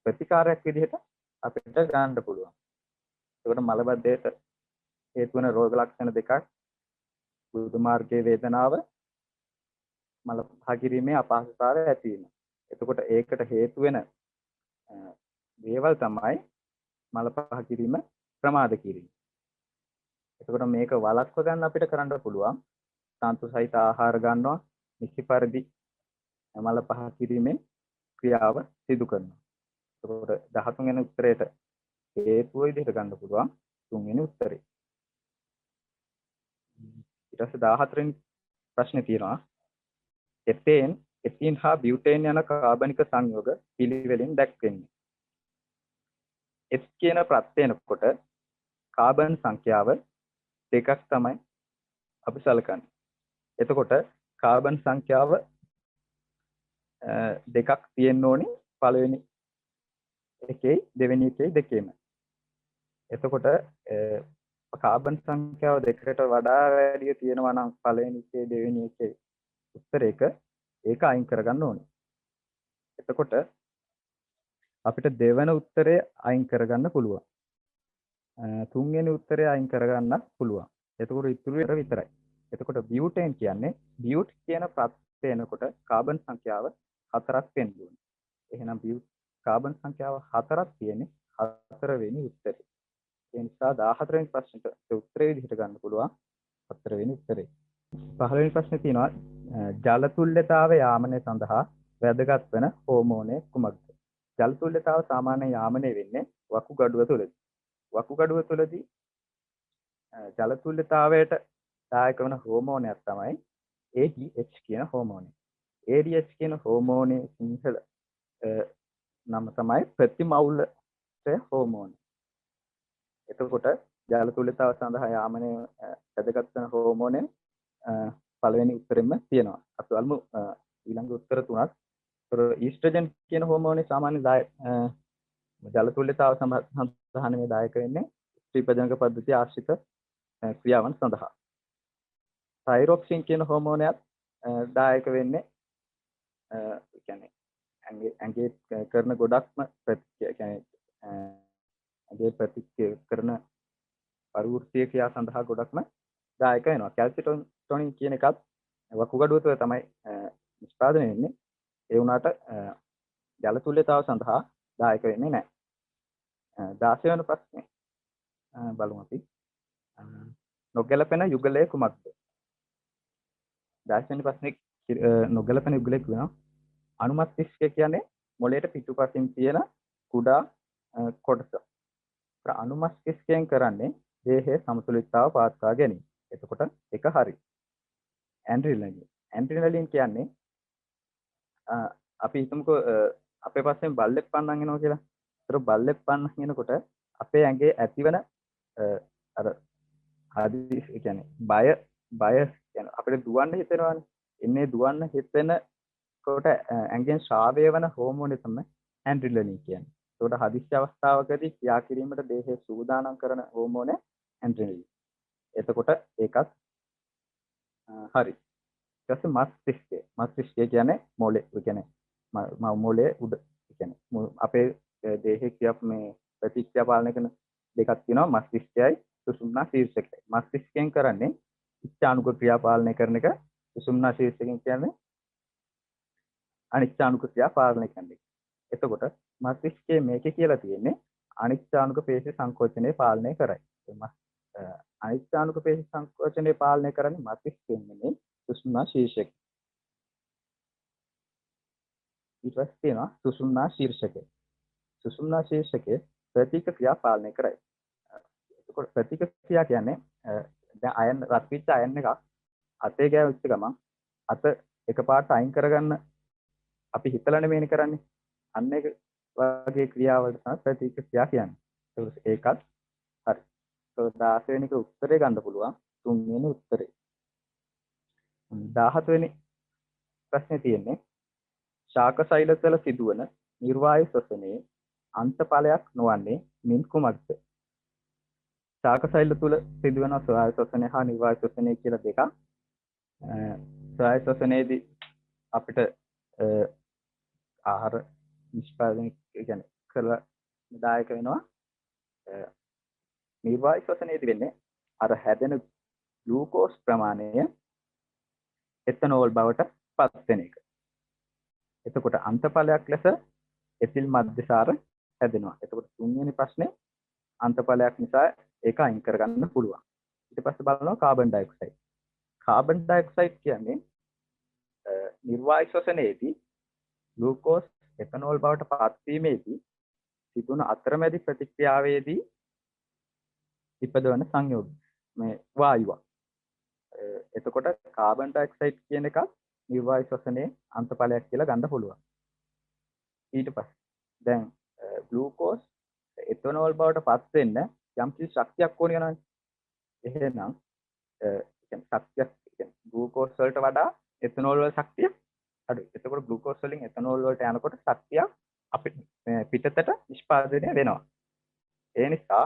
ප්‍රතිකාරයක් විදිහට අපිට ගන්න පුළුවන්. ඒකට මලබද්ධයට හේතු වෙන රෝග ලක්ෂණ දෙකක් බුදු මාර්ගයේ වේදනාව මල පහ කිරීමේ අපහසුතාවය ඇතිවීම. එතකොට ඒකට හේතු වෙන දේවල් තමයි මල පහ කිරීම ප්‍රමාද කිරීම. එතකොට මේක වළක්ව ගන්න අපිට කරන්න පුළුවන් තන්තු සහිත ආහාර ගන්නවා නිසි පරිදි මල පහ කිරීමේ ක්‍රියාව සිදු කරනවා. එතකොට 13 වෙනි උත්තරේට හේතුව විදිහට ගන්න පුළුවන් 3 වෙනි උත්තරේ. ඊට පස්සේ 14 වෙනි ප්‍රශ්නේ තියෙනවා එතීන් හා බියුටේන් යන කාබනික සංයෝග පිළිවෙලින් දැක්වෙන්නේ. S කියන ප්‍රත්‍යයනකොට කාබන් සංඛ්‍යාව දෙකක් තමයි අපි සලකන්නේ. එතකොට කාබන් සංඛ්‍යාව දෙකක් තියෙන්න ඕනේ පළවෙනි එකේ දෙවෙනි එකේ දෙකේම. එතකොට කාබන් සංඛ්‍යාව දෙකට වඩා වැඩි තියෙනවා නම් පළවෙනි එකේ දෙවෙනි එකේ උත්තරේක ඒක අයින් කරගන්න ඕනේ. එතකොට අපිට දෙවන උත්තරේ අයින් කරගන්න පුළුවන්. තුන්වෙනි උත්තරේ අයින් කරගන්න පුළුවන්. එතකොට ඉතුරු එක විතරයි. එතකොට බියුටේන් කියන්නේ බියුට් කියන ප්‍රත්‍යයනකොට කාබන් සංඛ්‍යාව 4ක් වෙන්න ඕනේ. එහෙනම් කාබන් සංඛ්‍යාව 4ක් තියෙන්නේ 4 වෙනි උත්තරේ. ඒ නිසා 14 වෙනි ප්‍රශ්නෙට උත්තරේ විදිහට ගන්න පුළුවන් 4 වෙනි උත්තරේ. 15 වෙනි ප්‍රශ්නේ තියෙනවා ජල තුල්්‍යතාව යාමනය සඳහා වැදගත් වන හෝමෝනය කුමක්ද? ජල තුල්්‍යතාව සාමාන්‍යයෙන් යාමනය වෙන්නේ වකුගඩුව තුළදී. වකුගඩුව තුළදී ජල තුල්්‍යතාවයට දායක වන හෝමෝනයක් තමයි ADH කියන හෝමෝනය. ADH කියන හෝමෝනයේ සිංහල නම තමයි ප්‍රතිමෞල හෝමෝන. එතකොට ජල තුල්්‍යතාව සඳහා යාමනය වැදගත් වන හෝමෝනය පළවෙනි උත්තරෙම තියෙනවා. අපි බලමු ඊළඟ උත්තර තුනක්. ඊස්ට්‍රජන් කියන හෝමෝනේ සාමාන්‍ය ජල තුල්්‍යතාව සඳහා නෙමෙයි දායක වෙන්නේ ත්‍රිපදංග පද්ධතිය ආශ්‍රිත ක්‍රියාවන් සඳහා. තයිරොක්සින් කියන හෝමෝනයත් දායක වෙන්නේ කියන්නේ ඇඟේ කරන ගොඩක්ම ඇඟේ කරන පරිවෘත්තීය ක්‍රියා සඳහා ගොඩක්ම දායක වෙනවා. කැල්සිටොනින් කියන එකත් වකුගඩුව තුළ තමයි නිෂ්පාදනය වෙන්නේ. ඒ වුණාට ජල තුල්්‍යතාව සඳහා දායක වෙන්නේ නැහැ. 16 වෙනි ප්‍රශ්නේ බලමු අපි. නොගැලපෙන යුගලය කුමක්ද? 16 වෙනි ප්‍රශ්නේ නොගැලපෙන යුගලය කියනවා අනුමස්තිෂ්කය කියන්නේ මොළයට පිටුපසින් තියෙන කුඩා කොටස. අනුමස්තිෂ්කයෙන් කරන්නේ දේහයේ සමතුලිතතාව පවත්වා ගැනීම. එතකොට ඒක හරි. ඇඩ්‍රිනලින් කියන්නේ අපි හිතමුකෝ අපේ පස්සෙන් බල්ලෙක් පන්නන් එනවා කියලා. ඒතර බල්ලෙක් පන්නන් එනකොට අපේ ඇඟේ ඇතිවන අර ආදී කියන්නේ බය කියන්නේ අපිට දුවන්න හිතෙනවානේ. එන්නේ දුවන්න හිතෙන කොට ඇඟෙන් ශ්‍රාවය වන හෝමෝනේ තමයි ඇඩ්‍රිනලින් කියන්නේ. ඒකට හදිස්සි අවස්ථාවකදී ක්‍රියා කිරීමට දේහය සූදානම් කරන හෝමෝනේ ඇඩ්‍රිනලින්. එතකොට ඒකත් හරි. ඊට පස්සේ මස්තිෂ්කය කියන්නේ මොළේ. ඒ කියන්නේ මොළේ උඩ කියන්නේ අපේ දේහයේ ක්‍රියා මේ ප්‍රතික්‍රියා පාලනය කරන දෙකක් තියෙනවා මස්තිෂ්කයයි සුසුම්නා ශීර්ෂකයයි. මස්තිෂ්කයෙන් කරන්නේ ඉච්ඡානුක ක්‍රියා පාලනය කරන එක. සුසුම්නා ශීර්ෂකයෙන් කියන්නේ අනිච්ඡානුක ක්‍රියා පාලනය කරන එක. එතකොට මස්තිෂ්කයේ මේකේ කියලා තියෙන්නේ අනිච්ඡානුක පේශි සංකෝචනය පාලනය කරයි. අනිච්ඡානුක පේශි සංකෝචනය පාලනය කරන්නේ මස්තිෂ්කයෙන් නෙමෙයි සුසුම්නා ශීර්ෂකය. ඊට පස්සේ තියෙනවා සුසුම්නා ශීර්ෂකය. සුසුම්නා ශීර්ෂකයේ ප්‍රතික්‍රියා පාලනය කරයි. එතකොට ප්‍රතික්‍රියා කියන්නේ දැන් අයන් රත් වෙච්ච අයන් එකක් අතේ ගෑවිච්ච ගමන් අත එකපාරට අයින් කරගන්න අපි හිතලා නෙමෙයිනේ කරන්නේ. අන්න ඒක වගේ ක්‍රියාවලට තමයි ප්‍රතික්‍රියා කියන්නේ. ඒකත් හරි. 16 වෙනි උත්තරේ ගන්න පුළුවන්. 3 වෙනි උත්තරේ. 17 වෙනි ප්‍රශ්නේ තියෙන්නේ ශාක සෛල තුළ සිදුවන නිර්වායු ශ්වසනයේ අන්තඵලයක් නොවන්නේ මින් කුමක්ද? ශාක සෛල තුළ සිදුවන ස්වායු ශ්වසනය හා නිර්වායු ශ්වසනය කියලා දෙකක්. ස්වායු ශ්වසනයේදී අපිට ආහාර නිෂ්පාදනය කියන්නේ කරලා දායක වෙනවා. නිර්වායු ශ්වසනයේදී වෙන්නේ අර හැදෙන ග්ලූකෝස් ප්‍රමාණය එතනෝල් බවට පත් වෙන එක. එතකොට අන්තඵලයක් ලෙස එතිල් මධ්‍යසාර හැදෙනවා. එතකොට තුන්වෙනි ප්‍රශ්නේ අන්තඵලයක් නිසා ඒක අයින් කරගන්න පුළුවන්. ඊට පස්සේ බලනවා කාබන් ඩයොක්සයිඩ්. කාබන් ඩයොක්සයිඩ් කියන්නේ නිර්වායු ශ්වසනයේදී ග්ලූකෝස් එතනෝල් බවට පත් වීමේදී සිදුවන අතරමැදි ප්‍රතික්‍රියාවේදී ඉපදවන සංයෝග මේ වායුවක්. එතකොට කාබන් ඩයොක්සයිඩ් කියන එක නිර්වායු ශ්වසනයේ අන්තඵලයක් කියලා ගන්න පුළුවන්. ඊට පස්සේ දැන් ග්ලූකෝස් එතනෝල් බවට පත් වෙන්න යම්කිසි ශක්තියක් ඕන වෙනවානේ. එහෙනම් ශක්තියක් ග්ලූකෝස් වලට වඩා එතනෝල් වල ශක්තිය අඩුයි. එතකොට ග්ලූකෝස් වලින් එතනෝල් වලට යනකොට ශක්තිය අපිට පිටතට නිෂ්පාදනය වෙනවා. ඒ නිසා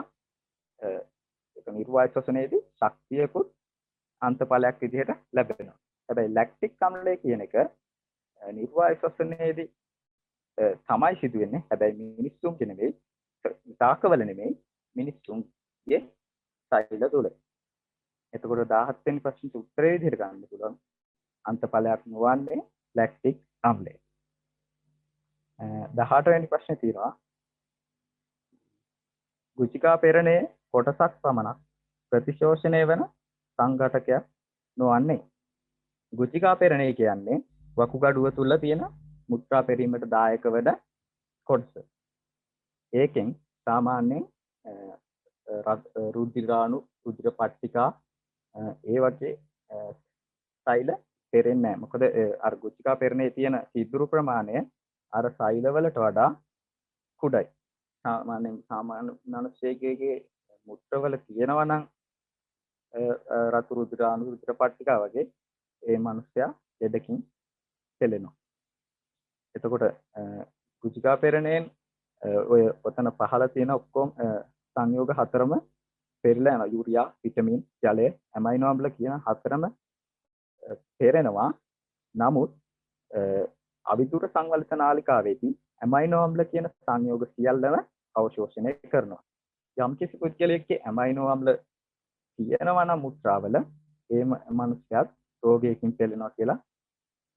ඒක නිර්වායු ශ්වසනයේදී ශක්තියකුත් අන්තඵලයක් විදිහට ලැබෙනවා. හැබැයි ලැක්ටික් අම්ලය කියන එක නිර්වායු ශ්වසනයේදී තමයි සිදුවෙන්නේ. හැබැයි මිනිස්සුන්ගේ නෙමෙයි, ශාකවල නෙමෙයි, මිනිස්සුන්ගේ සෛල තුළ. එතකොට 17 වෙනි ප්‍රශ්නෙට උත්තරේ විදිහට ගන්න පුළුවන්. අන්තඵලයක් නොවන්නේ ලැක්ටික් අම්ලය. 18 වෙනි ප්‍රශ්නේ තියෙනවා ගුචිකා පෙරණේ කොටසක් පමණක් ප්‍රතිශෝෂණය වන සංඝටකයක් නොවන්නේ. ගුචිකා පෙරණේ කියන්නේ වකුගඩුව තුල තියෙන මුත්‍රා පෙරීමට දායක වෙන කොටස. ඒකෙන් සාමාන්‍යයෙන් රුධිරාණු, රුධිර පට්ටිකා ඒ වගේ සෛල පෙරෙන්නේ නැහැ. මොකද අර ගුචිකා පෙරණේ තියෙන සිදුරු ප්‍රමාණය අර සෛලවලට වඩා කුඩයි. සාමාන්‍ය මනුස්සයෙකුගේ මුත්‍රවල තියෙනවා නම් රතු රුධිරාණු, රුධිර පට්ටිකා වගේ ඒ මනුස්සයා ලෙඩකින් පෙළෙනවා. එතකොට ගුචිකා පෙරණයෙන් ඔය ඔතන පහළ තියෙන ඔක්කොම සංයෝග හතරම පෙරලා යනවා. යූරියා, විටමින්, ජලය, ඇමයිනෝ අම්ල කියන හතරම පෙරෙනවා. නමුත් අවිතුර සංවලිත නාලිකාවේදී ඇමයිනෝ අම්ල කියන සංයෝග සියල්ලම අවශෝෂණය කරනවා. යම් කිසි පුද්ගලයෙක්ගේ ඇමයිනෝ අම්ල තියෙනවා නම් මුත්‍රාවල ඒ මනුස්සයාත් රෝගයකින් පෙළෙනවා කියලා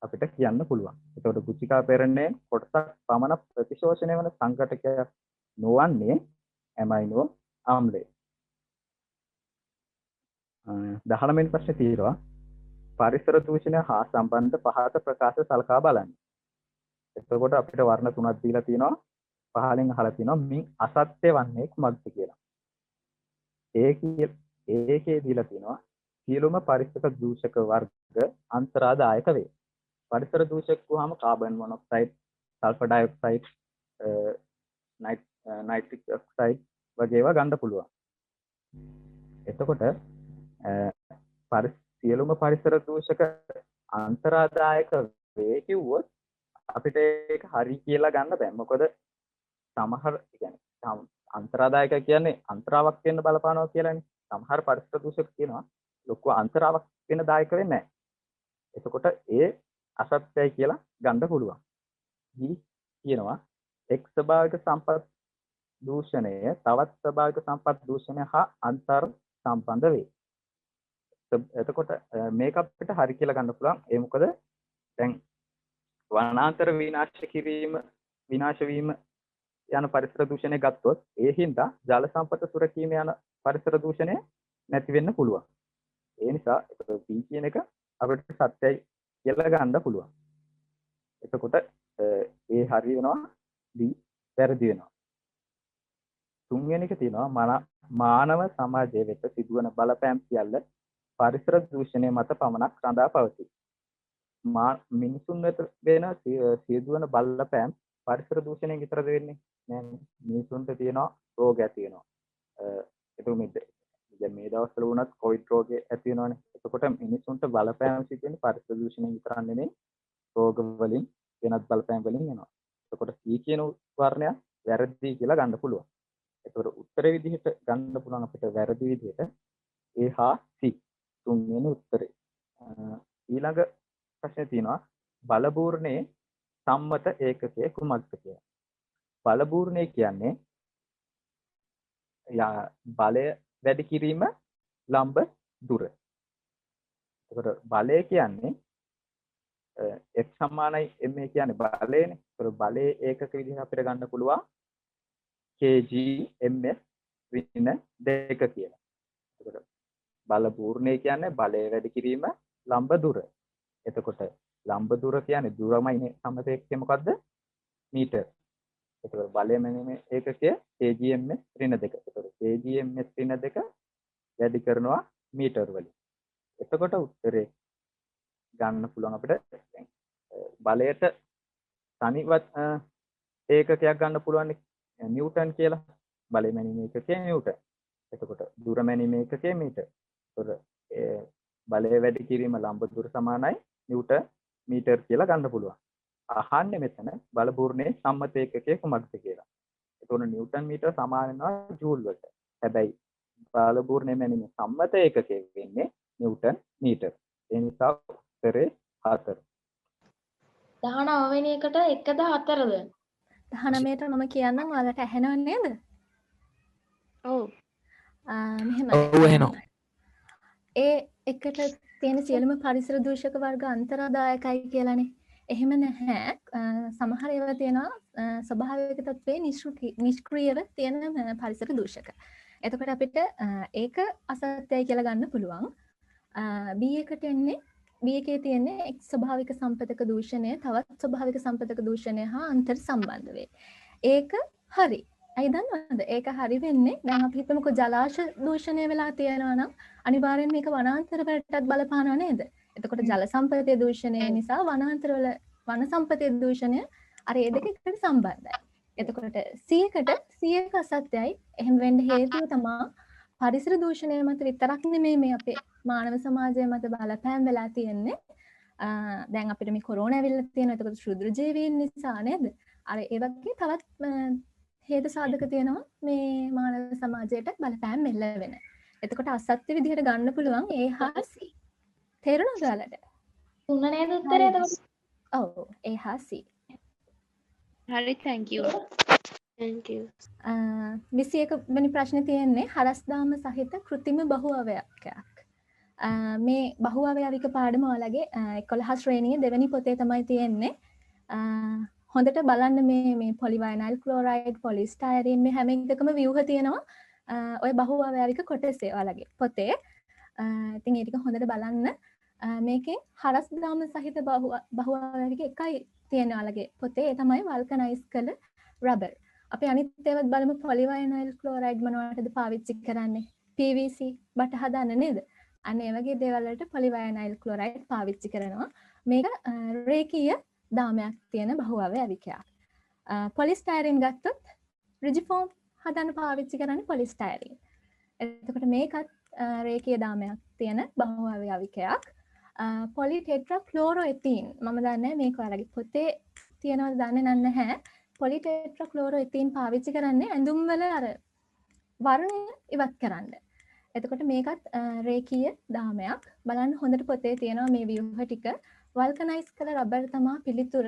අපිට කියන්න පුළුවන්. ඒතකොට ගුචිකා පෙරණේ කොටසක් පමණ ප්‍රතිශෝෂණය වන සංඝටකයක් නොවන්නේ ඇමයිනෝ අම්ලය. 19 වෙනි ප්‍රශ්නේ තියෙනවා පරිසර දූෂණය හා සම්බන්ධ පහත ප්‍රකාශ සලකා බලන්න. එතකොට අපිට වර්ණ තුනක් දීලා තියෙනවා. පහලින් අහලා තියෙනවා මින් අසත්‍ය වන්නේ කුමක්ද කියලා. ඒකේ දීලා තියෙනවා සියලුම පරිසර දූෂක වර්ග අන්තරාදායක වේ. පරිසර දූෂක වුවහම carbon monoxide, sulphur dioxide, nitric oxide වගේ ඒවා ගන්න පුළුවන්. එතකොට සියලුම පරිසර දූෂක අන්තරාදායක වේ කිව්වොත් අපිට ඒක හරි කියලා ගන්න බෑ. මොකද සමහර කියන්නේ අන්තරාදායක කියන්නේ අන්තරාවක් වෙන්න බලපානවා කියලානේ. සමහර පරිසර දූෂක කියනවා ලොකු අන්තරාවක් වෙන්න දායක වෙන්නේ නැහැ. එතකොට ඒ අසත්‍යයි කියලා ගන්න පුළුවන්. ඊ කියනවා එක් ස්වභාවික සම්පත් දූෂණය තවත් ස්වභාවික සම්පත් දූෂණය හා අන්තර් සම්බන්ධ වේ. එතකොට මේක අපිට හරි කියලා ගන්න පුළුවන්. ඒ මොකද දැන් වනාන්තර විනාශ වීම යන පරිසර දූෂණය ගත්තොත් ඒ හින්දා ජල සම්පත සුරකීම යන පරිසර දූෂණය නැති වෙන්න පුළුවන්. ඒ නිසා B කියන එක අපිට සත්‍යයි කියලා ගන්න පුළුවන්. එතකොට ඒ හරි වෙනවා D වැරදි වෙනවා. තුන්වෙනි එක තියෙනවා මානව සමාජයේ වෙත සිදුවන බලපෑම් සියල්ල පරිසර දූෂණය මත පමණක් රඳා පවතී. මිනිසුන් වෙත වෙන සිදුවන බලපෑම් පරිසර දූෂණයෙන් විතරද වෙන්නේ නෑ. මිනිසුන්ට තියෙනවා රෝග ඇති වෙනවා. එතකොට දැන් මේ දවස්වල වුණත් කොවිඩ් රෝගේ ඇති වෙනවනේ. එතකොට මිනිසුන්ට බලපෑම් සිදු වෙන්නේ පරිසර දූෂණයෙන් විතරක් නෙමෙයි රෝග වලින් වෙනත් බලපෑම් වලින් එනවා. එතකොට C කියන වර්ණය වැරදි කියලා ගන්න පුළුවන්. එතකොට උත්තරේ විදිහට ගන්න පුළුවන් අපිට වැරදි විදිහට A හා C තුන්වෙනි උත්තරේ. ඊළඟ ප්‍රශ්නේ තියෙනවා බලපූර්ණයේ සම්මත ඒකකය කුමක්ද කියලා. බලපූර්ණය කියන්නේ බලය වැඩි කිරීම ලම්බ දුර. එතකොට බලය කියන්නේ F සමානයි ma කියන්නේ බලයනේ. එතකොට බලයේ ඒකක විදිහට අපිට ගන්න පුළුවන් kg ms ඍණ 2 කියලා. එතකොට බලපූර්ණය කියන්නේ බලය වැඩි කිරීම ලම්බ දුර. එතකොට ලම්බ දුර කියන්නේ දුරමයි සම්මත ඒකකය මොකද්ද? මීටර්. එතකොට බලය මැනීමේ ඒකකය kgms ඍණ 2. එතකොට kgms ඍණ 2 වැඩි කරනවා මීටර් වලින්. එතකොට උත්තරේ ගන්න පුළුවන් අපිට බලයට තනිවත් ඒකකයක් ගන්න පුළුවන් නිව්ටන් කියලා. බලය මැනීමේ ඒකකය නිව්ටන්. එතකොට දුර මැනීමේ ඒකකය මීටර්. එතකොට බලය වැඩි කිරීම ලම්බ දුර සමානයි නිව්ටන් මීටර් කියලා ගන්න පුළුවන්. අහන්නේ මෙතන බලපූර්ණයේ සම්මත ඒකකය කුමක්ද කියලා. එතකොට නිව්ටන් මීටර් සමාන වෙනවා ජූල් වලට. හැබැයි බලපූර්ණයේ මැනීමේ සම්මත ඒකකය වෙන්නේ නිව්ටන් මීටර්. ඒ නිසා උත්තරේ 4.
19 වෙනි එකට 1ද 4ද?
19ට මම කියන්නම් ඔයාලට ඇහෙනව නේද?
ඔව්.
මෙහෙමයි.
ඔව් ඇහෙනවා.
ඒ එකට තියෙන සියලුම පරිසර දූෂක වර්ග අන්තරාදායකයි කියලානේ. එහෙම නැහැ. සමහර ඒවා තියෙනවා ස්වභාවික තත්ත්වයේ නිෂ්ක්‍රීයව තියෙන පරිසර දූෂක. එතකොට අපිට ඒක අසත්‍යයි කියලා ගන්න පුළුවන්. B එකට එන්නේ B එකේ තියෙන්නේ එක් ස්වභාවික සම්පතක දූෂණය තවත් ස්වභාවික සම්පතක දූෂණය හා අන්තර් සම්බන්ධ වේ. ඒක හරි. අයි දන්නවද? ඒක හරි වෙන්නේ දැන් අපි හිතමුකෝ ජලාශ දූෂණය වෙලා තියෙනවා නම් අනිවාර්යෙන් මේක වනාන්තර වලටත් බලපානවා නේද? එතකොට ජල සම්පතේ දූෂණය නිසා වනාන්තරවල වන සම්පතේ දූෂණය අර ඒ දෙක එකට සම්බන්ධයි. එතකොට C එක අසත්‍යයි. එහෙම වෙන්න හේතුව තමයි පරිසර දූෂණය මත විතරක් නෙමෙයි මේ අපේ මානව සමාජය මත බලපෑම් වෙලා තියෙන්නේ. දැන් අපිට මේ කොරෝනා ඇවිල්ලා තියෙනවා. එතකොට ශුද්‍ර ජීවීන් නිසා නේද? අර ඒ වගේ තවත් හේතු සාධක තියෙනවා මේ මානව සමාජයට බලපෑම් මෙල්ල වෙන. එතකොට අසත්‍ය විදිහට ගන්න පුළුවන් A හා C. තේරුණාද ඔයාලට?
තුන නේද උත්තරේ එතකොට?
ඔව් A හා C.
හරි thank you. Thank you.
21 වෙනි ප්‍රශ්නේ තියෙන්නේ හරස්දාම සහිත කෘත්‍රිම බහු අවයවයක්. මේ බහු අවයවික පාඩම ඔයාලගේ 11 ශ්‍රේණියේ දෙවෙනි පොතේ තමයි තියෙන්නේ. හොඳට බලන්න මේ පොලිවයිනල් ක්ලෝරයිඩ් පොලිස්ටයරින් මේ හැම එකකම ව්‍යුහ තියෙනවා. ඔය බහු අවයවික කොටසේ ඔයාලගේ පොතේ. ඉතින් ඒ ටික හොඳට බලන්න. මේකෙන් හරස් දාම සහිත බහුවාවයක එකයි තියෙන ඔයාලගේ පොතේ. ඒ තමයි වල්කනයිස් කළ රබර්. අපි අනිත් ඒවත් බලමු. පොලිවයිනයිල් ක්ලෝරයිඩ් මොනවටද පාවිච්චි කරන්නේ? PVC බට හදන්න නේද? අන්න ඒ වගේ දේවල් වලට පොලිවයිනයිල් ක්ලෝරයිඩ් පාවිච්චි කරනවා. මේක රේඛීය දාමයක් තියෙන බහුවාවය අවිකයක්. පොලිස්ටයිරින් ගත්තොත් රිජිෆෝම් හදන්න පාවිච්චි කරන්නේ පොලිස්ටයිරින්. එතකොට මේකත් රේඛීය දාමයක් තියෙන බහුවාවය අවිකයක්. පොලිටෙට්‍රාක්ලෝරෝඑතීන් මම දන්නේ මේක ඔයාලගේ පොතේ තියෙනවද දන්නේ නැහැ. පොලිටෙට්‍රාක්ලෝරෝඑතීන් පාවිච්චි කරන්නේ ඇඳුම් වල අර වර්ණය ඉවත් කරන්න. එතකොට මේකත් රේඛීය දාමයක්. බලන්න හොඳට පොතේ තියෙනවා මේ ව්‍යුහ ටික. වල්කනයිස් කළ රබර් තමයි පිළිතුර.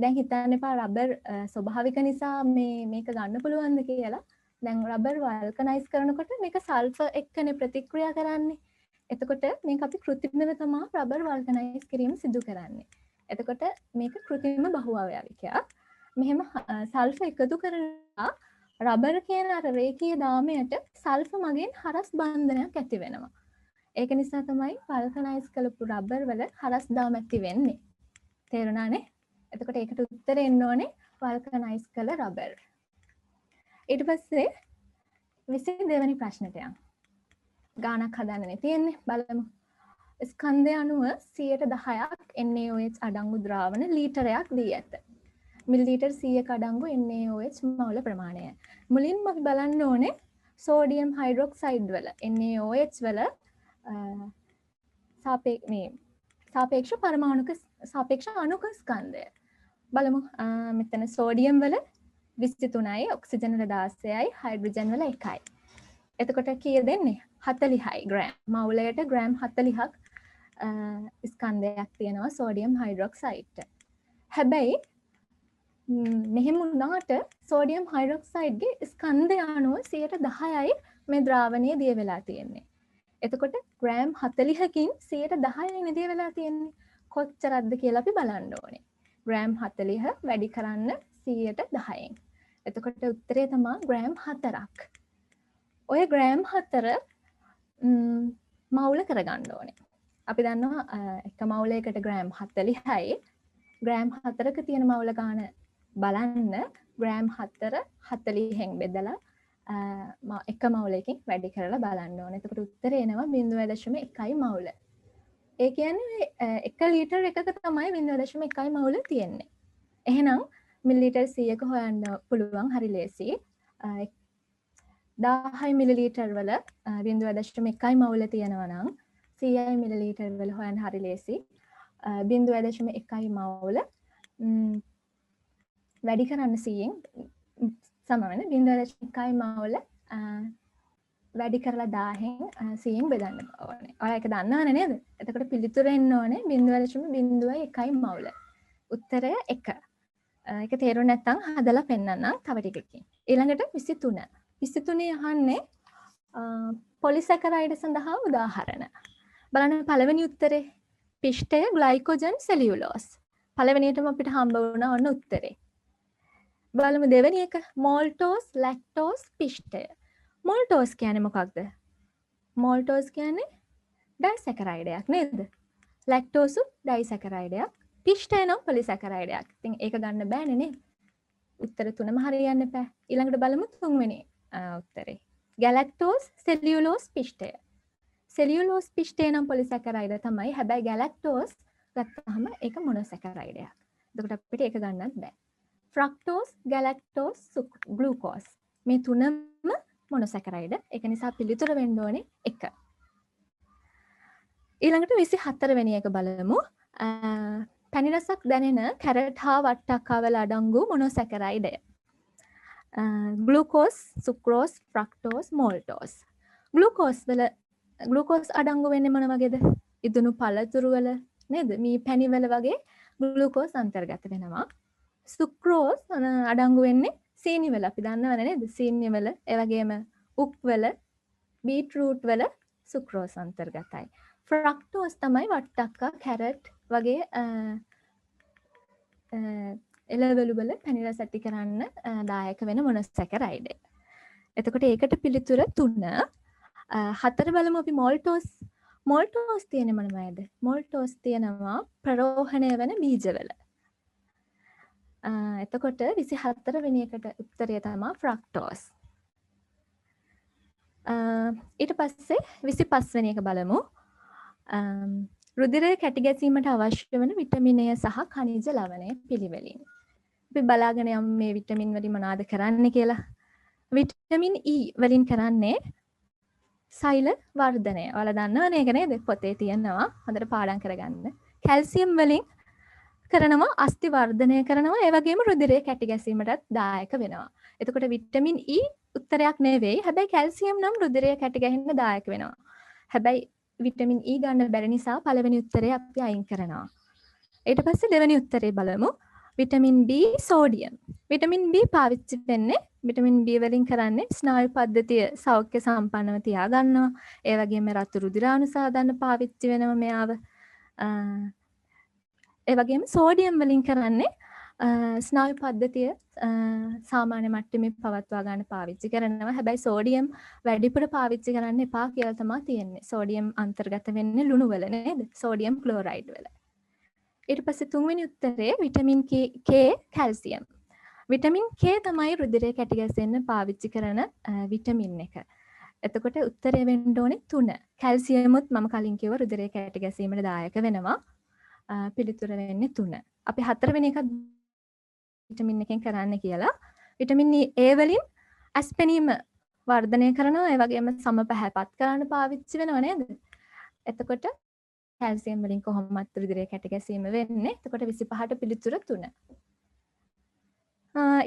දැන් හිතන්න එපා රබර් ස්වභාවික නිසා මේක ගන්න පුළුවන්ද කියලා. දැන් රබර් වල්කනයිස් කරනකොට මේක සල්ෆර් එක්කනේ ප්‍රතික්‍රියා කරන්නේ. එතකොට මේක අපි කෘත්‍රිමව තමයි රබර් වල්කනයිස් කිරීම සිදු කරන්නේ. එතකොට මේක කෘත්‍රිම බහුවාවයවිකයක්. මෙහෙම සල්ෆර් එකතු කරලා රබර් කියන අර රේඛීය දාමයට සල්ෆර් මගින් හරස් බන්ධනයක් ඇති වෙනවා. ඒක නිසා තමයි වල්කනයිස් කරපු රබර් වල හරස් දාම ඇති වෙන්නේ. තේරුණානේ? එතකොට ඒකට උත්තරේ එන්න ඕනේ වල්කනයිස් කළ රබර්. ඊට පස්සේ 22 වෙනි ප්‍රශ්නෙට යන්න. ගානක් හදන්නනේ තියෙන්නේ. බලමු. ස්කන්ධය අණුව 10%ක් NaOH අඩංගු ද්‍රාවණ ලීටරයක් දී ඇත. මිලිලීටර් 100ක අඩංගු NaOH මවුල ප්‍රමාණය. මුලින්ම අපි බලන්න ඕනේ සෝඩියම් හයිඩ්‍රොක්සයිඩ් වල NaOH වල සාපේක්ෂ පරමාණුක සාපේක්ෂ අණුක ස්කන්ධය. බලමු. මෙතන සෝඩියම් වල 23යි, ඔක්සිජන් වල 16යි, හයිඩ්‍රජන් වල 1යි. එතකොට කීයද දෙන්නේ? 40යි ග්‍රෑම්. මවුලයට ග්‍රෑම් 40ක් ස්කන්ධයක් තියෙනවා සෝඩියම් හයිඩ්‍රොක්සයිඩ්ට. හැබැයි මෙහෙම වුණාට සෝඩියම් හයිඩ්‍රොක්සයිඩ්ගේ ස්කන්ධය අණුව 10%යි මේ ද්‍රාවණයේ දිය වෙලා තියෙන්නේ. එතකොට ග්‍රෑම් 40කින් 10%යි දිය වෙලා තියෙන්නේ. කොච්චරක්ද කියලා අපි බලන්න ඕනේ. ග්‍රෑම් 40 වැඩි කරන්න 10%න්. එතකොට උත්තරේ තමයි ග්‍රෑම් 4ක්. ඔය ග්‍රෑම් 4 මවුල කරගන්න ඕනේ. අපි දන්නවා එක මවුලයකට ග්‍රෑම් 40යි. ග්‍රෑම් 4ක තියෙන මවුල ගාන බලන්න ග්‍රෑම් 4 40න් බෙදලා එක මවුලකින් වැඩි කරලා බලන්න ඕනේ. එතකොට උත්තරේ එනවා 0.1 මවුල. ඒ කියන්නේ 1 ලීටර් එකක තමයි 0.1 මවුල තියෙන්නේ. එහෙනම් මිලිලීටර් 100ක හොයන්න පුළුවන් හරි ලේසි. 1000 මිලිලීටර් වල 0.1 මවුල තියෙනවා නම් 100 මිලිලීටර් වල හොයන්න හරි ලේසි. 0.1 මවුල වැඩි කරන්න 100න් සම වෙන 0.1 මවුල වැඩි කරලා 1000න් 100න් බෙදන්න ඕනේ. ඔයාලා ඒක දන්නවනේ නේද? එතකොට පිළිතුර එන්න ඕනේ 0.01 මවුල. උත්තරය 1. ඒක තේරුම් නැත්නම් හදලා පෙන්නන්නම් තව ටිකකින්. ඊළඟට 23. 23 අහන්නේ පොලිසැකරයිඩ් සඳහා උදාහරණ. බලන්න පළවෙනි උත්තරේ පිෂ්ඨය ග්ලයිකෝජන් සෙලියුලෝස්. පළවෙනියටම අපිට හම්බ වුණා ඔන්න උත්තරේ. බලමු දෙවෙනි එක මෝල්ටෝස් ලැක්ටෝස් පිෂ්ඨය. මෝල්ටෝස් කියන්නේ මොකක්ද? මෝල්ටෝස් කියන්නේ ඩයිසැකරයිඩයක් නේද? ලැක්ටෝස් ඩයිසැකරයිඩයක්. පිෂ්ඨය නම් පොලිසැකරයිඩයක්. ඉතින් ඒක ගන්න බෑනේ නේද? උත්තර තුනම හරියන්න එපා. ඊළඟට බලමු තුන්වෙනි උත්තරේ. ගැලැක්ටෝස් සෙලියුලෝස් පිෂ්ඨය. සෙලියුලෝස් පිෂ්ඨය නම් පොලිසැකරයිඩ තමයි. හැබැයි ගැලැක්ටෝස් ගත්තාම ඒක මොනොසැකරයිඩයක්. එතකොට අපිට ඒක ගන්නත් බෑ. ෆ්‍රක්ටෝස්, ගැලැක්ටෝස්, ග්ලූකෝස් මේ තුනම මොනොසැකරයිඩ. ඒක නිසා පිළිතුර වෙන්න ඕනේ 1. ඊළඟට 24 වෙනි එක බලමු. පැණි රසක් දැනෙන කැරට් හා වට්ටක්කා වල අඩංගු මොනොසැකරයිඩය. Glucose, sucrose, ෆ්‍රක්ටෝස්, මෝල්ටෝස්. ග්ලූකෝස් අඩංගු වෙන්නේ මොන වගේද? ඉදුණු පළතුරු වල නේද? මේ පැණි වල වගේ ග්ලූකෝස් අන්තර්ගත වෙනවා. සුක්‍රෝස් අඩංගු වෙන්නේ සීනි වල. අපි දන්නවනේ නේද? සීනි වල, ඒ වගේම උක් වල, බීට්රූට් වල සුක්‍රෝස් අන්තර්ගතයි. ෆ්‍රක්ටෝස් තමයි වට්ටක්කා, කැරට් වගේ එළවලු වල පැණි රස ඇති කරන්න දායක වෙන මොනොසැකරයිඩ්. එතකොට ඒකට පිළිතුර 3. 4 බලමු අපි මෝල්ටෝස්. මොල්ටෝස් තියෙන මොනවද? මොල්ටෝස් තියෙනවා ප්‍රරෝහණය වෙන බීජවල. එතකොට 24 වෙනි එකට උත්තරය තමයි ෆ්‍රක්ටෝස්. ඊට පස්සේ 25 වෙනි එක බලමු. රුධිරය කැටි ගැසීමට අවශ්‍ය වන විටමින් A සහ ඛනිජ ලවණය පිළිවෙලින්. අපි බලාගෙන යමු මේ විටමින් වලින් මොනවද කරන්නේ කියලා. විටමින් E වලින් කරන්නේ සෛල වර්ධනය. ඔයාලා දන්නවනේ ඒක නේද? පොතේ තියෙනවා. හොඳට පාඩම් කරගන්න. කැල්සියම් වලින් කරනවා අස්ථි වර්ධනය කරනවා. ඒ වගේම රුධිරය කැටි ගැසීමටත් දායක වෙනවා. එතකොට විටමින් E උත්තරයක් නෙවෙයි. හැබැයි කැල්සියම් නම් රුධිරය කැටි ගැහෙන්න දායක වෙනවා. හැබැයි විටමින් E ගන්න බැරි නිසා පළවෙනි උත්තරය අපි අයින් කරනවා. ඊට පස්සේ දෙවෙනි උත්තරේ බලමු. Vitamin B sodium. Vitamin B පාවිච්චි වෙන්නේ විටමින් B වලින් කරන්නේ ස්නායු පද්ධතිය සෞඛ්‍ය සම්පන්නව තියාගන්නවා. ඒ වගේම රතු රුධිරානුසාධන පාවිච්චි වෙනවා මෙයාව. ඒ වගේම සෝඩියම් වලින් කරන්නේ ස්නායු පද්ධතිය සාමාන්‍ය මට්ටමේ පවත්වා ගන්න පාවිච්චි කරනවා. හැබැයි සෝඩියම් වැඩිපුර පාවිච්චි කරන්න එපා කියලා තමයි තියෙන්නේ. සෝඩියම් අන්තර්ගත වෙන්නේ ලුණු වල නේද? සෝඩියම් ක්ලෝරයිඩ් වල. ඊට පස්සේ තුන්වෙනි උත්තරේ vitamin K calcium. Vitamin K තමයි රුධිරය කැටි ගැසෙන්න පාවිච්චි කරන විටමින් එක. එතකොට උත්තරය වෙන්න ඕනේ 3. කැල්සියමුත් මම කලින් කිව්වා රුධිරය කැටි ගැසීමට දායක වෙනවා. පිළිතුර වෙන්නේ 3. අපි 4 වෙනි එකත් විටමින් එකෙන් කරන්න කියලා. විටමින් A වලින් ඇස්පෙනීම වර්ධනය කරනවා. ඒ වගේම සම පැහැපත් කරන්න පාවිච්චි වෙනව නේද? එතකොට කැල්සියම් වලින් කොහොමවත් රුධිරය කැටි ගැසීම වෙන්නේ. එතකොට 25ට පිළිතුර 3.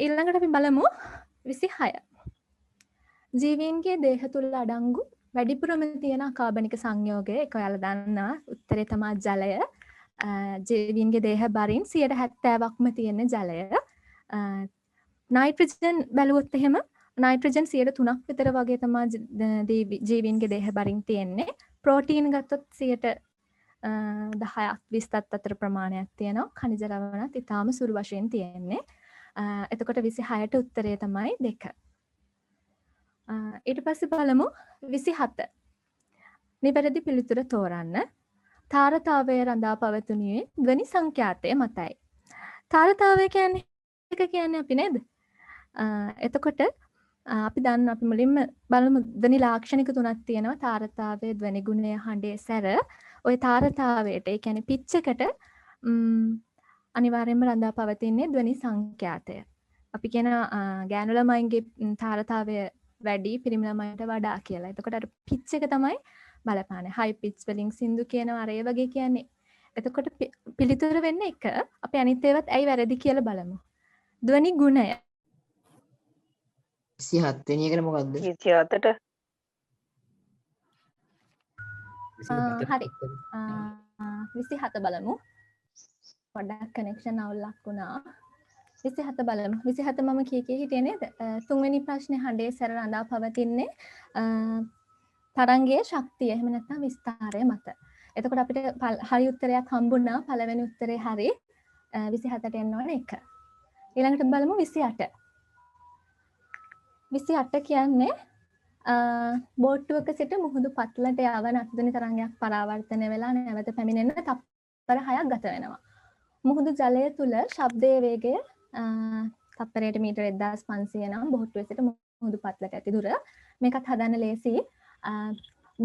ඊළඟට අපි බලමු 26. ජීවීන්ගේ දේහ තුල අඩංගු වැඩිපුරම තියෙන කාබනික සංයෝගය ඒක ඔයාලා දන්නවා. උත්තරේ තමයි ජලය. ජීවීන්ගේ දේහ බරින් 70%ක්ම තියෙන ජලය. නයිට්‍රජන් බැලුවොත් එහෙම නයිට්‍රජන් 3%ක් විතර වගේ තමයි ජීවීන්ගේ දේහ බරින් තියෙන්නේ. ප්‍රෝටීන් ගත්තොත් 10ක් 20ක් අතර ප්‍රමාණයක් තියෙනවා. ඛනිජ ලවණත් ඊටාම සුළු වශයෙන් තියෙන්නේ. එතකොට 26ට උත්තරය තමයි 2. ඊට පස්සේ බලමු 27. නිවැරදි පිළිතුර තෝරන්න. තාරතාවය රඳා පවතුනේ ධ්වනි සංඛ්‍යාතය මතයි. තාරතාවය කියන්නේ එක කියන්නේ අපි නේද? එතකොට අපි දන්න අපි මුලින්ම බලමු ධ්වනි ලාක්ෂණික තුනක් තියෙනවා. තාරතාවය, ධ්වනි ගුණය, හඬේ සැර. ওই තාරතාවයට ඒ කියන්නේ පිච් එකට අනිවාර්යයෙන්ම රඳා පවතින්නේ ධ්වනි සංඛ්‍යාතය. අපි කියන ගෑනු ළමයින්ගේ තාරතාවය වැඩි පිරිමි ළමයින්ට වඩා කියලා. එතකොට අර පිච් එක තමයි බලපාන්නේ. හයි පිච් වලින් සින්දු කියනවා අර ඒ වගේ කියන්නේ. එතකොට පිළිතුර වෙන්නේ 1. අපි අනිත් ඒවාත් ඇයි වැරදි කියලා බලමු. ධ්වනි ගුණය
27 වෙනි එකට මොකද්ද?
27ට
හරි. 27 බලමු. පොඩ්ඩක් කනෙක්ෂන් අවුලක් වුණා. 27 බලමු. 27 මම කී හිටියේ නේද? තුන්වෙනි ප්‍රශ්නේ හඬේ සැර රඳා පවතින්නේ තරංගයේ ශක්තිය එහෙම නැත්නම් විස්තාරය මත. එතකොට අපිට හරි උත්තරයක් හම්බුණා. පළවෙනි උත්තරේ හරි. 27ට එන්න ඕනේ 1. ඊළඟට බලමු 28. 28 කියන්නේ බෝට්ටුවක සිට මුහුදු පත්ලට යවන අත්දැනි තරංගයක් පරාවර්තනය වෙලා නැවත පැමිණෙන්න තප්පර 6ක් ගත වෙනවා. මුහුදු ජලය තුල ශබ්දයේ වේගය තප්පරයට මීටර 1500 නම් බෝට්ටුවේ සිට මුහුදු පත්ලට ඇති දුර. මේකත් හදන්න ලේසි.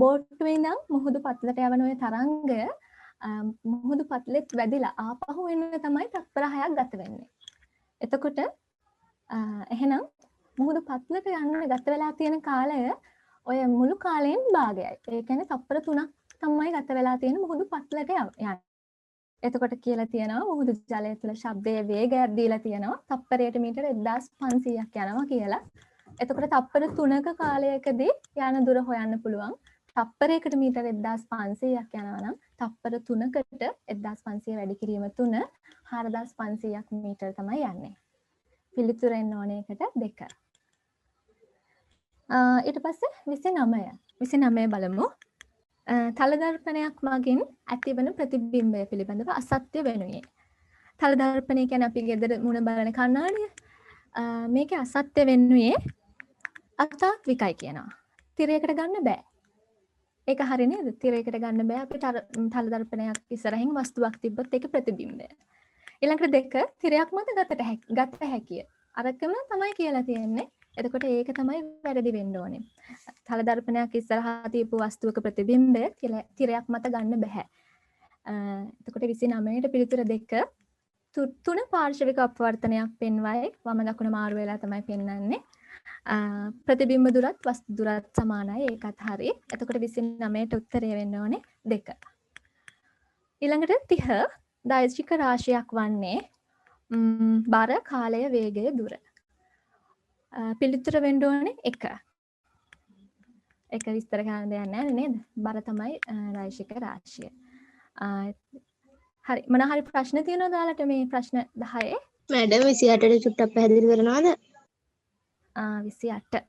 බෝට්ටුවේ ඉඳන් මුහුදු පත්ලට යවන ওই තරංගය මුහුදු පත්ලෙත් වැදිලා ආපහු එන්න තමයි තප්පර 6ක් ගත වෙන්නේ. එතකොට එහෙනම් මුහුදු පත්ලට යන්න ගත වෙලා තියෙන කාලය ඔය මුළු කාලයෙන් භාගයයි. ඒ කියන්නේ තප්පර 3ක් තමයි ගත වෙලා තියෙන මුහුදු පත්ලට යන්න. එතකොට කියලා තියෙනවා මුහුදු ජලය තුළ ශබ්දයේ වේගයක් දීලා තියෙනවා තප්පරයට මීටර 1500ක් යනවා කියලා. එතකොට තප්පර 3ක කාලයකදී යන දුර හොයන්න පුළුවන්. තප්පරයකට මීටර 1500ක් යනවා නම් තප්පර 3කට 1500 වැඩි කිරීම 3 4500ක් මීටර තමයි යන්නේ. පිළිතුර එන්න ඕන එකට 2. ඊට පස්සේ 29 බලමු. තලදර්පණයක් මගින් ඇතිවන ප්‍රතිබිම්බය පිළිබඳව අසත්‍ය වෙනුයේ. තලදර්පණය කියන්නේ අපි ගෙදර මුණ බලන කණ්ණාඩිය. මේකේ අසත්‍ය වෙනුයේ අතාත්විකයි කියනවා. තිරයකට ගන්න බෑ. ඒක හරි නේද? තිරයකට ගන්න බෑ අපිට අර තල දර්පණයක් ඉස්සරහින් වස්තුවක් තිබ්බොත් ඒක ප්‍රතිබිම්බය. ඊළඟට 2 තිරයක් මත ගත හැකිය. අරකම තමයි කියලා තියෙන්නේ. එතකොට ඒක තමයි වැරදි වෙන්න ඕනේ. තල දර්පණයක් ඉස්සරහා තියපු වස්තුවක ප්‍රතිබිම්බය තිරයක් මත ගන්න බෑ. එතකොට 29ට පිළිතුර 2 3 පාර්ශවික අපවර්තනයක් පෙන්වයි. වම දකුණ මාරු වෙලා තමයි පෙන්වන්නේ. ප්‍රතිබිම්බ දුරත් වස්තු දුරත් සමානයි. ඒකත් හරි. එතකොට 29ට උත්තරය වෙන්න ඕනේ 2. ඊළඟට 30 දෛර්ඝික රාශියක් වන්නේ බර කාලය වේගය දුර. පිළිතුර වෙන්න ඕනේ 1. ඒක විස්තර කරන්න දෙයක් නැහැ නේද? බර තමයි දෛර්ඝික රාශිය. හරි. මොන හරි ප්‍රශ්න තියෙනවද ඔයාලට මේ ප්‍රශ්න 10?
මැඩම් 28ට චුට්ටක් පැහැදිලි කරනවද?
28.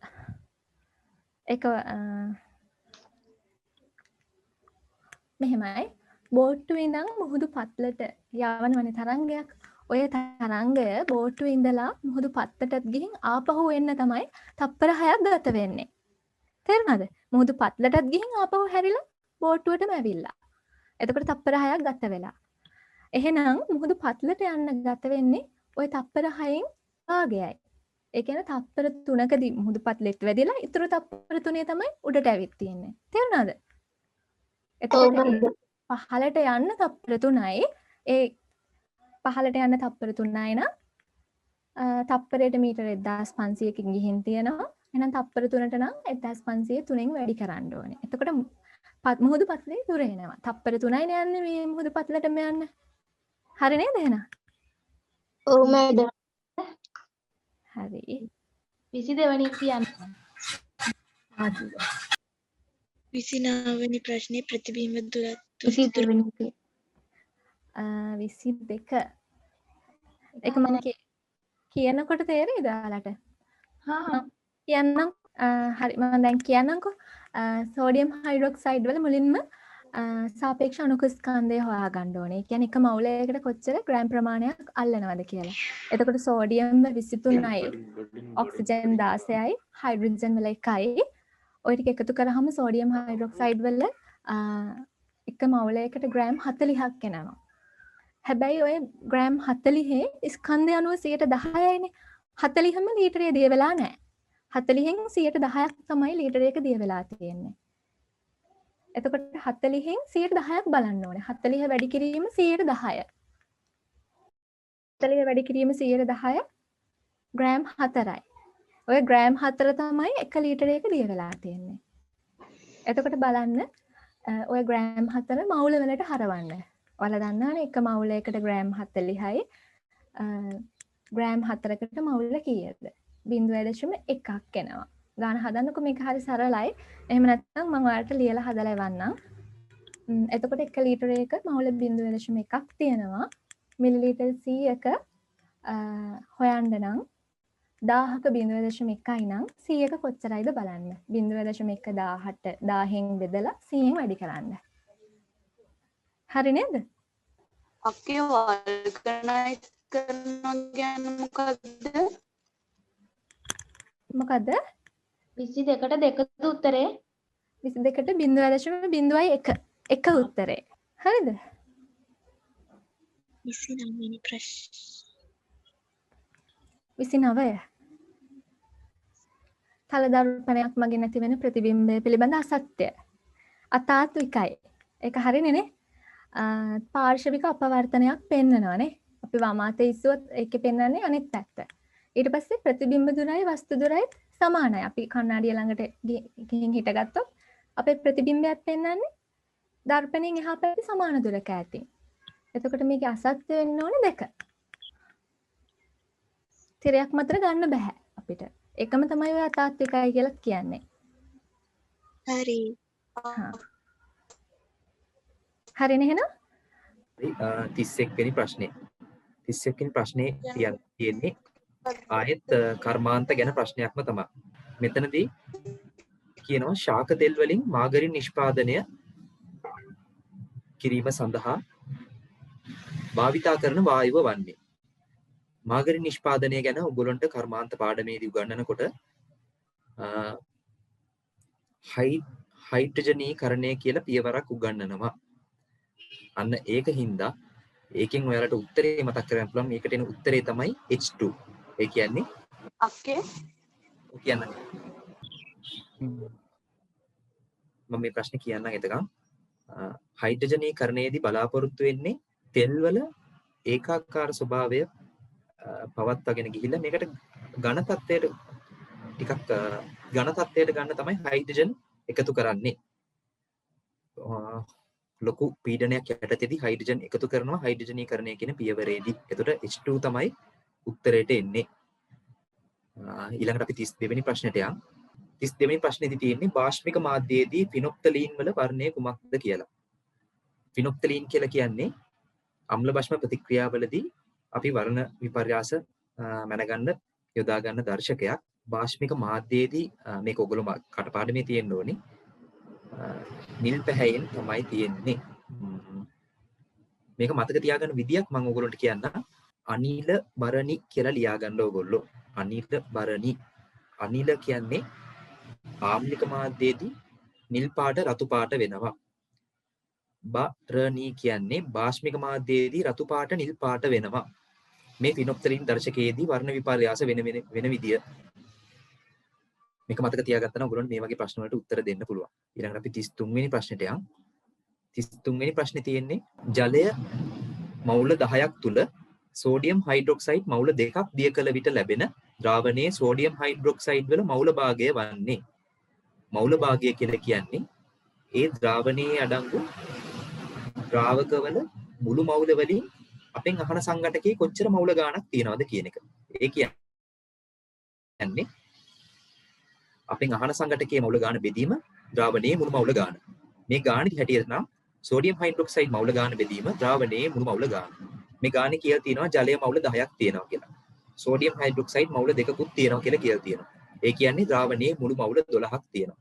ඒක මෙහෙමයි. බෝට්ටුවේ ඉඳන් මුහුදු පත්ලට යවනවනේ තරංගයක්. ඔය තරංගය බෝට්ටුවේ ඉඳලා මුහුදු පත්ලටත් ගිහින් ආපහු එන්න තමයි තප්පර 6ක් ගත වෙන්නේ. තේරුණාද? මුහුදු පත්ලටත් ගිහින් ආපහු හැරිලා බෝට්ටුවටම ඇවිල්ලා. එතකොට තප්පර 6ක් ගත වෙලා. එහෙනම් මුහුදු පත්ලට යන්න ගත වෙන්නේ ওই තප්පර 6න් භාගයයි. ඒ කියන්නේ තප්පර 3කදී මුහුදු පත්ලෙට වැදිලා ඊටු තප්පර 3 තමයි උඩට ඇවිත් තියෙන්නේ. තේරුණාද? එතකොට පහළට යන්න තප්පර 3යි. ඒ පහළට යන්න තප්පර 3යි නම් තප්පරයට මීටර 1500කින් ගිහින් තියෙනවා. එහෙනම් තප්පර 3ට නම් 1500 3න් වැඩි කරන්න ඕනේ. එතකොට මුහුදු පත්ලේ දුර එනවා. තප්පර 3යිනේ යන්නේ මේ මුහුදු පත්ලටම යන්න. හරි නේද එහෙනම්?
ඔව් මැඩම්.
හරි.
22 වෙනි කියන්න.
29 වෙනි ප්‍රශ්නේ ප්‍රතිබිම්බ දුරත්
22 වෙනි එක.
22. ඒක මම කියනකොට තේරෙයිද ඔයාලට?
හා
කියන්නම්. හරි මම දැන් කියන්නම්කෝ. සෝඩියම් හයිඩ්‍රොක්සයිඩ් වල මුලින්ම සාපේක්ෂ අණුක ස්කන්ධය හොයාගන්න ඕනේ. ඒ කියන්නේ එක මවුලයකට කොච්චර ග්‍රෑම් ප්‍රමාණයක් අල්ලනවද කියලා. එතකොට සෝඩියම් 23යි, ඔක්සිජන් 16යි, හයිඩ්‍රජන් වල 1යි. ඔය ටික එකතු කරාම සෝඩියම් හයිඩ්‍රොක්සයිඩ් වල එක මවුලයකට ග්‍රෑම් 40ක් එනවා. හැබැයි ඔය ග්‍රෑම් 40 ස්කන්ධය අණුව 10%යිනේ. 40ම ලීටරයේ දිය වෙලා නැහැ. 40න් 10%ක් තමයි ලීටරයක දිය වෙලා තියෙන්නේ. එතකොට 40න් 10%ක් බලන්න ඕනේ. 40 වැඩි කිරීම 10%. 40 වැඩි කිරීම 10% ග්‍රෑම් 4යි. ඔය ග්‍රෑම් 4 තමයි 1 ලීටරයක දිය වෙලා තියෙන්නේ. එතකොට බලන්න ඔය ග්‍රෑම් 4 මවුල වලට හරවන්න. ඔයාලා දන්නවනේ එක මවුලයකට ග්‍රෑම් 40යි. ග්‍රෑම් 4කට මවුල කීයද? 0.1ක් එනවා. ගාන හදන්නකො මේක හරි සරලයි. එහෙම නැත්නම් මම ඔයාලට ලියලා හදලා එවන්නම්. එතකොට 1 ලීටරයක මවුල 0.1ක් තියෙනවා. මිලිලීටර් 100ක හොයන්න නම් 1000ක 0.1යි නම් 100ක කොච්චරයිද බලන්න. 0.1 1000න් බෙදලා 100න් වැඩි කරන්න. හරි නේද?
අක්කේ වර්ගනයිස් කරනවා කියන්නේ මොකද්ද?
මොකද්ද?
22ට 2 උත්තරේ
22ට 0.01 එක උත්තරේ. හරිද?
29 වෙනි ප්‍රශ්න.
29. තල දර්පණයක් මගින් නැති වෙන ප්‍රතිබිම්බය පිළිබඳ අසත්‍ය. අතාත්විකයි. ඒක හරිනේ නේ? පාර්ශවික අපවර්තනයක් පෙන්නනවානේ. අපි වම අතේ ඉස්සුවොත් ඒකේ පෙන්වන්නේ අනිත් පැත්ත. ඊට පස්සේ ප්‍රතිබිම්බ දුරයි වස්තු දුරයි සමානයි. අපි කණ්ණාඩිය ළඟට ගිහින් හිටගත්තොත් අපේ ප්‍රතිබිම්බයක් පෙන්වන්නේ දර්පණයෙන් එහා පැත්තේ සමාන දුරක ඇතින්. එතකොට මේකේ අසත්‍ය වෙන්න ඕනේ 2. තිරයක් මතර ගන්න බෑ අපිට. එකම තමයි ඔය අතාත්විකයි කියලා කියන්නේ.
හරි.
හරිනේ එහෙනම්?
31 වෙනි ප්‍රශ්නේ. 31 වෙනි ප්‍රශ්නේ තියෙන්නේ ආයෙත් කර්මාන්ත ගැන ප්‍රශ්නයක්ම තමයි. මෙතනදී කියනවා ශාක තෙල් වලින් මාගරින් නිෂ්පාදනය කිරීම සඳහා භාවිතා කරන වායුව වන්නේ. මාගරින් නිෂ්පාදනය ගැන ඔයගොල්ලන්ට කර්මාන්ත පාඩමේදී උගන්වනකොට හයිඩ්‍රජනීකරණය කියලා පියවරක් උගන්වනවා. අන්න ඒක හින්දා ඒකෙන් ඔයාලට උත්තරේ මතක් කරගන්න පුළුවන්. මේකට එන උත්තරේ තමයි H2. ඒ කියන්නේ
අක්කේ
කියන්න මම මේ ප්‍රශ්නේ කියන්නම් එතකම්. හයිඩ්‍රජනීකරණයේදී බලාපොරොත්තු වෙන්නේ තෙල්වල ඒකාකාර ස්වභාවය පවත්වාගෙන ගිහිල්ලා මේකට ඝන තත්ත්වයට ටිකක් ඝන තත්ත්වයට ගන්න තමයි හයිඩ්‍රජන් එකතු කරන්නේ. ලොකු පීඩනයක් යටතේදී හයිඩ්‍රජන් එකතු කරනවා හයිඩ්‍රජනීකරණය කියන පියවරේදී. එතකොට H2 තමයි උත්තරයට එන්නේ. ඊළඟට අපි 32 වෙනි ප්‍රශ්නෙට යමු. 32 වෙනි ප්‍රශ්නේදී තියෙන්නේ බාෂ්මික මාධ්‍යයේදී ෆිනොප්තලීන් වල වර්ණය කුමක්ද කියලා. ෆිනොප්තලීන් කියලා කියන්නේ අම්ල භෂ්ම ප්‍රතික්‍රියාවලදී අපි වර්ණ විපර්යාස මැනගන්න යොදා ගන්න දර්ශකයක්. බාෂ්මික මාධ්‍යයේදී මේක ඔයගොල්ලෝ කටපාඩමේ තියෙන්න ඕනේ. නිල් පැහැයෙන් තමයි තියෙන්නේ. මේක මතක තියාගන්න විදියක් මම ඔයගොල්ලන්ට කියන්නම්. අනිල බරණි කියලා ලියා ගන්න ඕගොල්ලෝ. අනිල බරණි. අනිල කියන්නේ ආම්ලික මාධ්‍යයේදී නිල් පාට රතු පාට වෙනවා. බරණි කියන්නේ බාෂ්මික මාධ්‍යයේදී රතු පාට නිල් පාට වෙනවා. මේ ෆිනොප්තලින් දර්ශකයේදී වර්ණ විපර්යාස වෙන විදිය. මේක මතක තියාගත්තා නම් ඔයගොල්ලන්ට මේ වගේ ප්‍රශ්න වලට උත්තර දෙන්න පුළුවන්. ඊළඟට අපි 33 වෙනි ප්‍රශ්නෙට යමු. 33 වෙනි ප්‍රශ්නේ තියෙන්නේ ජලය මවුල 10ක් තුල සෝඩියම් හයිඩ්‍රොක්සයිඩ් මවුල 2ක් දිය කළ විට ලැබෙන ද්‍රාවණයේ සෝඩියම් හයිඩ්‍රොක්සයිඩ් වල මවුල භාගය වන්නේ. මවුල භාගය කියලා කියන්නේ ඒ ද්‍රාවණයේ අඩංගු ද්‍රාවකවල මුළු මවුල වලින් අපෙන් අහන සංඝටකයේ කොච්චර මවුල ගාණක් තියෙනවද කියන එක. ඒ කියන්නේ අපෙන් අහන සංඝටකයේ මවුල ගාණ බෙදීම ද්‍රාවණයේ මුළු මවුල ගාණ. මේ ගාණේ හැටියට නම් සෝඩියම් හයිඩ්‍රොක්සයිඩ් මවුල ගාණ බෙදීම ද්‍රාවණයේ මුළු මවුල ගාණ. මේ ගාණේ කියලා තියෙනවා ජලය මවුල 10ක් තියෙනවා කියලා. සෝඩියම් හයිඩ්‍රොක්සයිඩ් මවුල 2කුත් තියෙනවා කියලා තියෙනවා. ඒ කියන්නේ ද්‍රාවණයේ මුළු මවුල 12ක් තියෙනවා.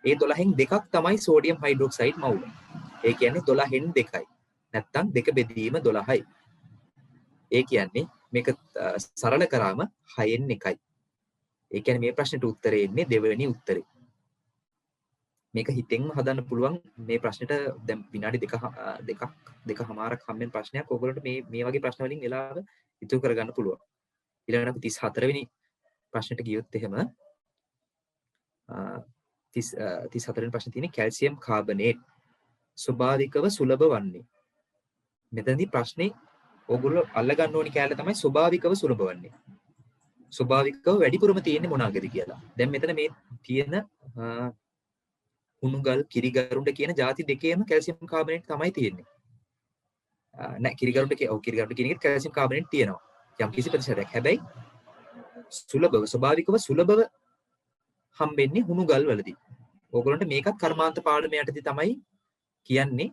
ඒ 12න් 2ක් තමයි සෝඩියම් හයිඩ්‍රොක්සයිඩ් මවුල. ඒ කියන්නේ 12න් 2යි. නැත්තම් 2 බෙදීම 12යි. ඒ කියන්නේ මේක සරල කරාම 6න් 1යි. ඒ කියන්නේ මේ ප්‍රශ්නෙට උත්තරේ එන්නේ දෙවෙනි උත්තරේ. මේක හිතෙන්ම හදන්න පුළුවන් මේ ප්‍රශ්නෙට දැන් විනාඩි දෙකමාරක් හම්බෙන ප්‍රශ්නයක් ඔයගොල්ලන්ට මේ වගේ ප්‍රශ්න වලින් වෙලාව ඉතුරු කරගන්න පුළුවන්. ඊළඟට අපි 34 වෙනි ප්‍රශ්නෙට ගියොත් එහෙම 34 වෙනි ප්‍රශ්නේ තියෙන්නේ කැල්සියම් කාබනේට් ස්වභාවිකව සුලභ වන්නේ. මෙතනදී ප්‍රශ්නේ ඔයගොල්ලෝ අල්ලගන්න ඕනි කැලේ තමයි ස්වභාවිකව සුලභ වන්නේ. ස්වභාවිකව වැඩිපුරම තියෙන්නේ මොනවාගේද කියලා. දැන් මෙතන මේ තියෙන උණුගල් කිරිගරුඬ කියන ಜಾති දෙකේම කැල්සියම් කාබනේට් තමයි තියෙන්නේ. නෑ කිරිගරුඬ කියන එකේ කැල්සියම් කාබනේට් තියෙනවා. යම් කිසි ප්‍රතිශතයක්. හැබැයි සුලභව ස්වභාවිකව සුලභව හම්බෙන්නේ උණුගල් වලදී. ඕගොල්ලන්ට මේකත් කර්මාන්ත පාඩම යටදී තමයි කියන්නේ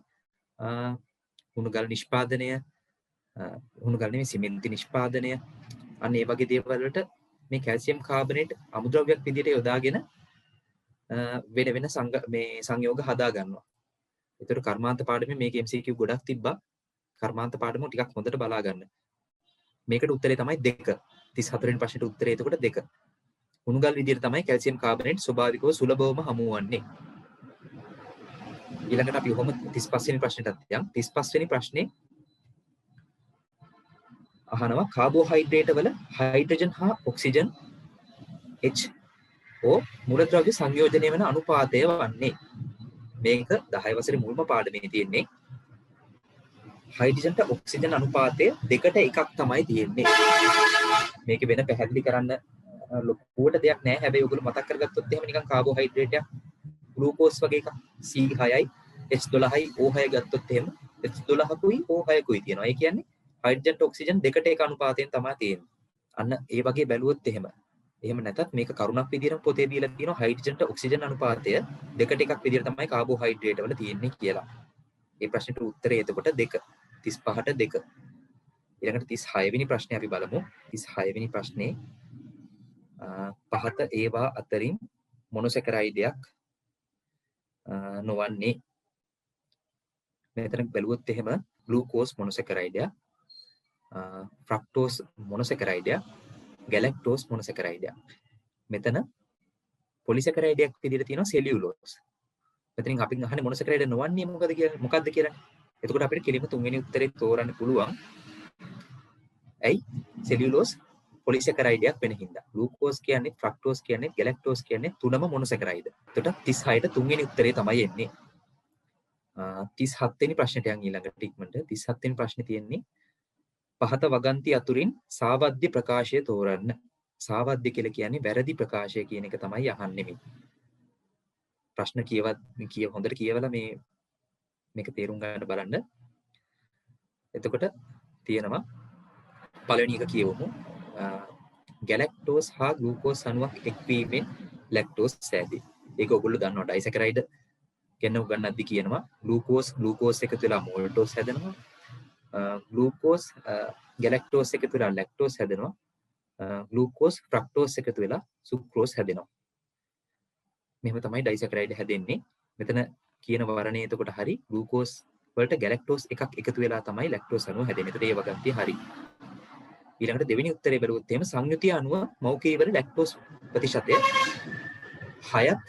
උණුගල් නිෂ්පාදනය උණුගල් නෙමෙයි සිමෙන්ති නිෂ්පාදනය අන්න ඒ වගේ දේවල් වලට මේ කැල්සියම් කාබනේට් අමුද්‍රව්‍යයක් විදිහට යොදාගෙන වෙන මේ සංයෝග හදා ගන්නවා. ඒතර කර්මාන්ත පාඩමේ මේක MCQ ගොඩක් තිබ්බා. කර්මාන්ත පාඩම ටිකක් හොඳට බලා ගන්න. මේකට උත්තරේ තමයි 2. 34 වෙනි ප්‍රශ්නෙට උත්තරේ එතකොට 2. උණුගල් විදිහට තමයි කැල්සියම් කාබනේට් ස්වභාවිකව සුලභවම හමුවන්නේ. ඊළඟට අපි ඔහොම 35 වෙනි ප්‍රශ්නෙටත් යමු. 35 වෙනි ප්‍රශ්නේ අහනවා කාබෝහයිඩ්‍රේට වල හයිඩ්‍රජන් හා ඔක්සිජන් HO මූලද්‍රව්‍ය සංයෝජනය වෙන අනුපාතය වන්නේ. මේක 10 වසරේ මුල්ම පාඩමේ තියෙන්නේ. හයිඩ්‍රජන්ට ඔක්සිජන් අනුපාතය 2ට 1ක් තමයි තියෙන්නේ. මේක වෙන පැහැදිලි කරන්න ලොකුවට දෙයක් නැහැ. හැබැයි ඔයගොල්ලෝ මතක් කරගත්තොත් එහෙම නිකන් කාබෝහයිඩ්‍රේටයක් ග්ලූකෝස් වගේ එකක් C6යි H12යි O6 ගත්තොත් එහෙම H12කුයි O6කුයි තියෙනවා. ඒ කියන්නේ හයිඩ්‍රජන්ට ඔක්සිජන් 2ට 1 අනුපාතයෙන් තමයි තියෙන්නේ. අන්න ඒ වගේ බැලුවොත් එහෙම. එහෙම නැතත් මේක කරුණක් විදිහට පොතේ දීලා තියෙනවා හයිඩ්‍රජන්ට ඔක්සිජන් අනුපාතය 2ට 1ක් විදිහට තමයි කාබෝහයිඩ්‍රේට වල තියෙන්නේ කියලා. මේ ප්‍රශ්නෙට උත්තරය එතකොට 2. 35ට 2. ඊළඟට 36 වෙනි ප්‍රශ්නේ අපි බලමු. 36 වෙනි ප්‍රශ්නේ පහත ඒවා අතරින් මොනොසැකරයිඩයක් නොවන්නේ. මෙතන බැලුවොත් එහෙම ග්ලූකෝස් මොනොසැකරයිඩය, ෆ්‍රක්ටෝස් මොනොසැකරයිඩය, ගැලැක්ටෝස් මොනොසැකරයිඩය. මෙතන පොලිසැකරයිඩයක් විදිහට තියෙනවා සෙලියුලෝස්. මෙතනින් අපි අහන්නේ මොනොසැකරයිඩ් නොවන්නේ මොකද්ද කියලා. එතකොට අපිට කෙලින්ම තුන්වෙනි උත්තරේ තෝරන්න පුළුවන්. ඇයි? සෙලියුලෝස් පොලිසැකරයිඩයක් වෙන හින්දා. ග්ලූකෝස් කියන්නේ, ෆ්‍රක්ටෝස් කියන්නේ, ගැලැක්ටෝස් කියන්නේ තුනම මොනොසැකරයිඩ්. එතකොට 36ට තුන්වෙනි උත්තරේ තමයි එන්නේ. 37 වෙනි ප්‍රශ්නට යන් ඊළඟට ඉක්මනට 37 වෙනි ප්‍රශ්නේ තියෙන්නේ පහත වගන්ති අතුරින් සාවද්‍ය ප්‍රකාශය තෝරන්න. සාවද්‍ය කියලා කියන්නේ වැරදි ප්‍රකාශය කියන එක තමයි අහන්නේ මේ. ප්‍රශ්න හොඳට කියවලා මේක තේරුම් ගන්න බලන්න. එතකොට තියෙනවා පළවෙනි එක කියවමු. ගැලැක්ටෝස් හා ග්ලූකෝස් අණුවක් එක්වීමෙන් ලැක්ටෝස් සෑදේ. ඒක ඔයගොල්ලෝ දන්නවා ඩයිසැකරයිඩ් ගැන උගන්වද්දි කියනවා ග්ලූකෝස් එකතු වෙලා මෝල්ටෝස් හැදෙනවා. ග්ලූකෝස් ගැලැක්ටෝස් එකතු වෙලා ලැක්ටෝස් හැදෙනවා. ග්ලූකෝස් ෆ්‍රක්ටෝස් එකතු වෙලා සුක්‍රෝස් හැදෙනවා. මෙහෙම තමයි ඩයිසැකරයිඩ් හැදෙන්නේ. මෙතන කියන වර්ණය එතකොට හරි. ග්ලූකෝස් වලට ගැලැක්ටෝස් එකක් එකතු වෙලා තමයි ලැක්ටෝස් අණුව හැදෙන්නේ. ඒකට ඒ වගන්තිය හරි. ඊළඟට දෙවෙනි උත්තරේ බැලුවොත් එහෙම සංයුතිය අණුව මෞඛිකවල ලැක්ටෝස් ප්‍රතිශතය 6ත්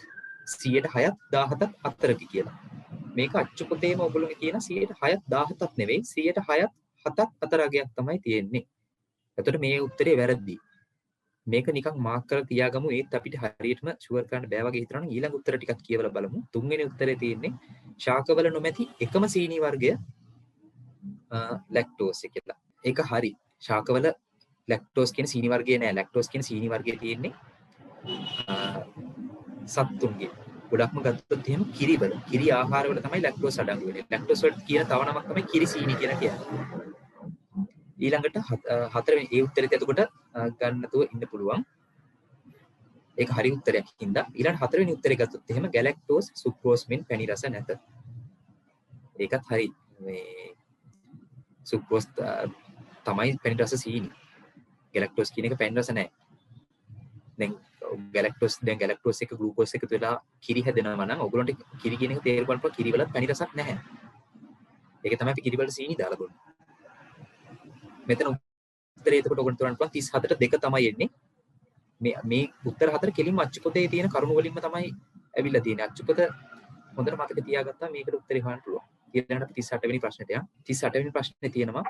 100ට 6ත් 17ත් අතරක කියලා. මේක අච්චු පොතේම ඔයගොල්ලෝ කියන 100ට 6ත් 17ත් නෙවෙයි 100ට 6ත් 7ත් අතර අගයක් තමයි තියෙන්නේ. එතකොට මේ උත්තරේ වැරදි. මේක නිකන් මාක් කරලා තියාගමු. ඒත් අපිට හරියටම ෂුවර් කරන්න බෑ වගේ හිතනවා නම් ඊළඟ උත්තර ටිකක් කියවලා බලමු. තුන්වෙනි උත්තරේ තියෙන්නේ ශාකවල නොමැති එකම සීනි වර්ගය ලැක්ටෝස් කියලා. ඒක හරි. ශාකවල ලැක්ටෝස් කියන සීනි වර්ගය නෑ. ලැක්ටෝස් කියන සීනි වර්ගය තියෙන්නේ සත්තුන්ගේ. ගොඩක්ම ගත්තොත් එහෙම කිරිවල. කිරි ආහාරවල තමයි ලැක්ටෝස් අඩංගු වෙන්නේ. ලැක්ටෝස් වලට කියන තව නමක් තමයි කිරි සීනි කියලා කියන්නේ. ඊළඟට හතරවෙනි ඒ උත්තරෙත් එතකොට ගන්නතුව ඉන්න පුළුවන්. ඒක හරි උත්තරයක් හින්දා ඊළඟ හතරවෙනි උත්තරේ ගත්තොත් එහෙම ගැලැක්ටෝස් සුක්‍රෝස් මෙන් පැණි රස නැත. ඒකත් හරි. මේ සුක්‍රෝස් තමයි පැණි රස සීනි. ගැලැක්ටෝස් කියන එක පැණි රස නැහැ. දැන් ගැලැක්ටෝස් එක ග්ලූකෝස් එකතු වෙලා කිරි හැදෙනවා නම් ඔයගොල්ලන්ට කිරි කියන එක තේරුම් ගන්නකොට කිරි වලත් පැණි රසක් නැහැ. ඒක තමයි අපි කිරි වලට සීනි දාලා බොන්නේ. මෙතන උත්තරේ එතකොට ඔයගොල්ලන්ට තෝරන්න පුළුවන් 37ට 2 තමයි එන්නේ. මේ උත්තර හතර කෙලින්ම අච්චුපතේ තියෙන කරුණු වලින්ම තමයි ඇවිල්ලා තියෙන්නේ. අච්චුපත හොඳට මතක තියාගත්තා මේකට උත්තරේ හොයන්න පුළුවන්. ඊළඟට අපි 38 වෙනි ප්‍රශ්නෙට යමු. 38 වෙනි ප්‍රශ්නේ තියෙනවා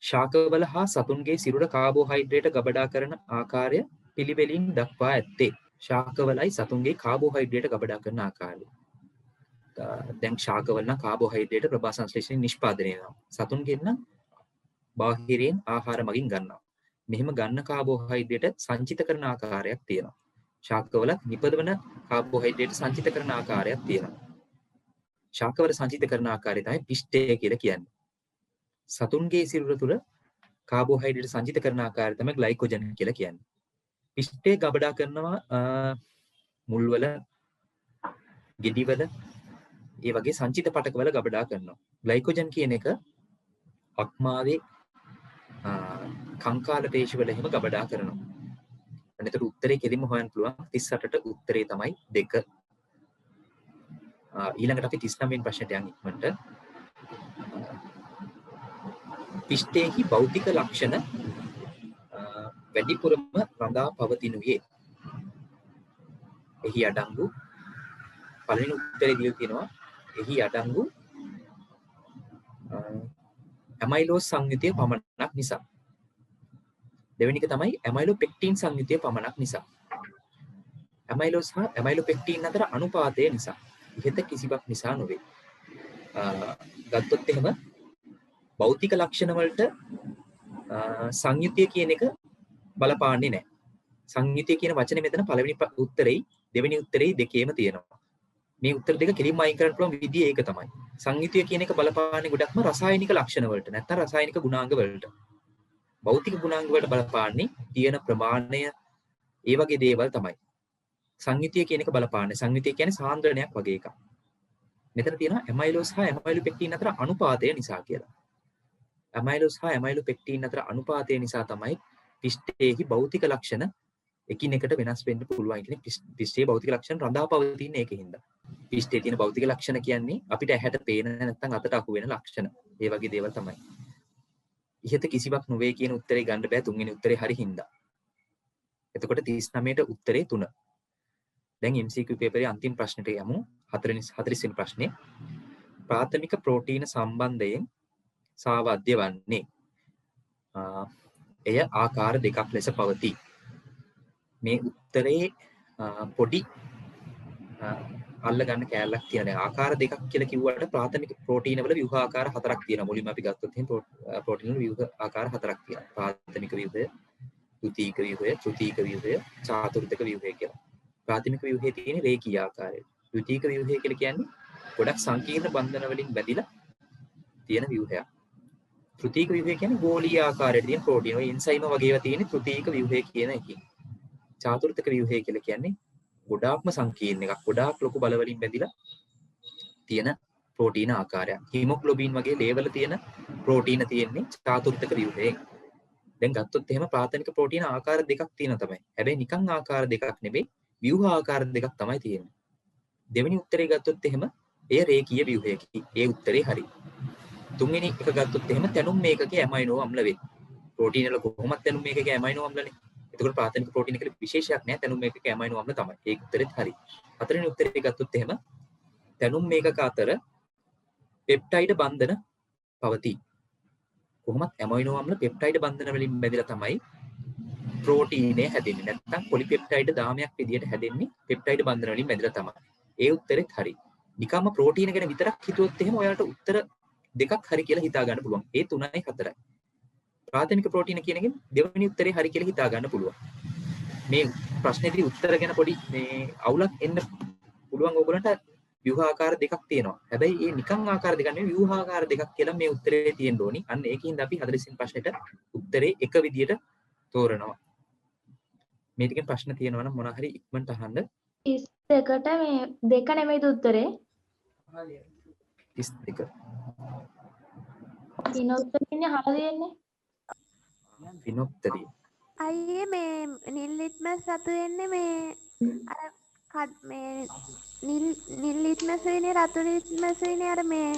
ශාකවල හා සතුන්ගේ සිරුර කාබෝහයිඩ්‍රේට ගබඩා කරන ආකාරය පිළිවෙලින් දක්වා ඇත්තේ. ශාකවලයි සතුන්ගේ කාබෝහයිඩ්‍රේට ගබඩා කරන ආකාරය. දැන් ශාකවල නම් කාබෝහයිඩ්‍රේට ප්‍රභා සංශ්ලේෂණයෙන් නිෂ්පාදනය වෙනවා. සතුන්ගෙන් නම් බාහිරින් ආහාර මගින් ගන්නවා. මෙහෙම ගන්න කාබෝහයිඩ්‍රේට සංචිත කරන ආකාරයක් තියෙනවා. ශාකවල නිපදවන කාබෝහයිඩ්‍රේට සංචිත කරන ආකාරයක් තියෙනවා. ශාකවල සංචිත කරන ආකාරය තමයි පිෂ්ඨය කියලා කියන්නේ. සතුන්ගේ සිරුර තුළ කාබෝහයිඩ්‍රේට සංචිත කරන ආකාරය තමයි ග්ලයිකෝජන් කියලා කියන්නේ. පිෂ්ඨය ගබඩා කරනවා මුල්වල, ගෙඩිවල, ඒ වගේ සංචිත පටකවල ගබඩා කරනවා. ග්ලයිකෝජන් කියන එක අක්මාවේ කංකාල පේශිවල එහෙම ගබඩා කරනවා. අනිතර උත්තරේ කෙලින්ම හොයන්න පුළුවන් 38ට උත්තරේ තමයි 2. ඊළඟට අපි 39 වෙනි ප්‍රශ්නයට යන් ඉක්මනට. පිෂ්ඨයේහි භෞතික ලක්ෂණ වැඩිපුරම රඳා පවතිනුයේ. එහි අඩංගු පළවෙනි උත්තරේ දීලා තියෙනවා එහි අඩංගු ඇමයිලෝස් සංයුතිය පමණක් නිසා. දෙවෙනි එක තමයි ඇමයිලෝපෙක්ටින් සංයුතිය පමණක් නිසා. ඇමයිලෝස් හා ඇමයිලෝපෙක්ටින් අතර අනුපාතය නිසා. ඉහත කිසිවක් නිසා නොවේ. ගත්තොත් එහෙම භෞතික ලක්ෂණ වලට සංයුතිය කියන එක බලපාන්නේ නැහැ. සංයුතිය කියන වචනේ මෙතන පළවෙනි උත්තරේ දෙවෙනි උත්තරේ දෙකේම තියෙනවා. මේ උත්තර දෙක කෙලින්ම අයින් කරන්න පුළුවන් විදිය ඒක තමයි. සංයුතිය කියන එක බලපාන්නේ ගොඩක්ම රසායනික ලක්ෂණ වලට නැත්නම් රසායනික ගුණාංග වලට. භෞතික ගුණාංග වලට බලපාන්නේ තියෙන ප්‍රමාණය ඒ වගේ දේවල් තමයි. සංයුතිය කියන එක බලපාන්නේ. සංයුතිය කියන්නේ සාන්ද්‍රණයක් වගේ එකක්. මෙතන තියෙනවා ඇමයිලෝස් හා ඇමයිලෝපෙක්ටින් අතර අනුපාතය නිසා කියලා. ඇමයිලෝස් හා ඇමයිලෝපෙක්ටින් අතර අනුපාතය නිසා තමයි පිෂ්ඨයේහි භෞතික ලක්ෂණ එකිනෙකට වෙනස් වෙන්න පුළුවන්. කියන්නේ පිෂ්ඨයේ භෞතික ලක්ෂණ රඳා පවතින ඒකින්ද. පිෂ්ඨයේ තියෙන භෞතික ලක්ෂණ කියන්නේ අපිට ඇහැට පේන නැත්නම් අතට අහු වෙන ලක්ෂණ. ඒ වගේ දේවල් තමයි. ඉහත කිසිවක් නොවේ කියන උත්තරේ ගන්න බෑ තුන්වෙනි උත්තරේ හරි හින්දා. එතකොට 39ට උත්තරේ 3. දැන් MCQ පේපරේ අන්තිම ප්‍රශ්නෙට යමු. 40 වෙනි ප්‍රශ්නේ. ප්‍රාථමික ප්‍රෝටීන සම්බන්ධයෙන් සාවද්‍ය වන්නේ. එය ආකාර දෙකක් ලෙස පවතී. මේ උත්තරේ පොඩි අල්ලගන්න කෑල්ලක් තියෙනවා. ආකාර දෙකක් කියලා කිව්වට ප්‍රාථමික ප්‍රෝටීන වල ව්‍යුහ ආකාර හතරක් තියෙනවා. මුලින්ම අපි ගත්තොත් එහෙනම් ප්‍රෝටීන වල ව්‍යුහ ආකාර හතරක් තියෙනවා. ප්‍රාථමික ව්‍යුහය, ද්විතීයික ව්‍යුහය, තෘතීයික ව්‍යුහය, චාතුර්ථක ව්‍යුහය කියලා. ප්‍රාථමික ව්‍යුහයේ තියෙන රේඛීය ආකාරය. ද්විතීයික ව්‍යුහය කියලා කියන්නේ ගොඩක් සංකීර්ණ බන්ධන වලින් බැඳිලා තියෙන ව්‍යුහයක්. තෘතීයික ව්‍යුහය කියන්නේ ගෝලීය ආකාරයට තියෙන ප්‍රෝටීන. ඔය එන්සයිම වගේ ඒවා තියෙන තෘතීයික ව්‍යුහය කියන එකකින්. චාතුර්ථක ව්‍යුහය කියලා කියන්නේ ගොඩාක්ම සංකීර්ණ එකක්. ගොඩාක් ලොකු බල වලින් බැඳිලා තියෙන ප්‍රෝටීන ආකාරයක්. හිමොග්ලොබින් වගේ ලේවල තියෙන ප්‍රෝටීන තියෙන්නේ චාතුර්ථක ව්‍යුහයෙන්. දැන් ගත්තොත් එහෙම ප්‍රාථමික ප්‍රෝටීන ආකාර දෙකක් තියෙනවා තමයි. හැබැයි නිකන් ආකාර දෙකක් නෙමෙයි ව්‍යුහ ආකාර දෙකක් තමයි තියෙන්නේ. දෙවෙනි උත්තරේ ගත්තොත් එහෙම එය රේඛීය ව්‍යුහයකි. ඒ උත්තරේ හරි. තුන්වෙනි එක ගත්තොත් එහෙම තැනුම් මේකකයේ ඇමයිනෝ අම්ල වෙයි. ප්‍රෝටීන වල කොහොමද තැනුම් මේකකයේ ඇමයිනෝ අම්ලනේ. එතකොට ප්‍රාථමික ප්‍රෝටීන කියලා විශේෂයක් නැහැ. තැනුම් මේකකයේ ඇමයිනෝ අම්ල තමයි. ඒක උත්තරෙත් හරි. හතරවෙනි උත්තරේ ගත්තොත් එහෙම තැනුම් මේකක අතර පෙප්ටයිඩ් බන්ධන පවතී. කොහොමත් ඇමයිනෝ අම්ල පෙප්ටයිඩ් බන්ධන වලින් බැඳිලා තමයි ප්‍රෝටීනේ හැදෙන්නේ. නැත්නම් පොලිපෙප්ටයිඩ් දාමයක් විදියට හැදෙන්නේ පෙප්ටයිඩ් බන්ධන වලින් බැඳිලා තමයි. ඒ උත්තරෙත් හරි. නිකම්ම ප්‍රෝටීන ගැන විතරක් හිතුවොත් එහෙම ඔයාලට උත්තර දෙකක් හරි කියලා හිතා ගන්න පුළුවන්. ඒ 3යි 4යි. ප්‍රාථමික ප්‍රෝටීන කියන එකෙන් දෙවෙනි උත්තරේ හරි කියලා හිතා ගන්න පුළුවන්. මේ ප්‍රශ්නේදී උත්තර ගැන පොඩි මේ අවුලක් එන්න පුළුවන් ඕගොල්ලන්ට ව්‍යුහ ආකාර දෙකක් තියෙනවා. හැබැයි මේ නිකන් ආකාර දෙකක් නෙවෙයි ව්‍යුහ ආකාර දෙකක් කියලා මේ උත්තරේ තියෙන්න ඕනි. අන්න ඒකින්ද අපි 40 වෙනි ප්‍රශ්නෙට උත්තරේ එක විදියට තෝරනවා. මේ ටිකෙන් ප්‍රශ්න තියෙනවා නම් මොනවා හරි ඉක්මනට අහන්න.
32ට මේ දෙක නෙමෙයිද උත්තරේ?
32.
ඉනොත්තරින්නේ අහලා තියෙන්නේ.
විනොක්තරිය.
අයියේ මේ නිල් ලිට්මස් රතු වෙන්නේ මේ අර මේ නිල් ලිට්මස් වෙන්නේ රතු ලිට්මස් වෙන්නේ අර මේ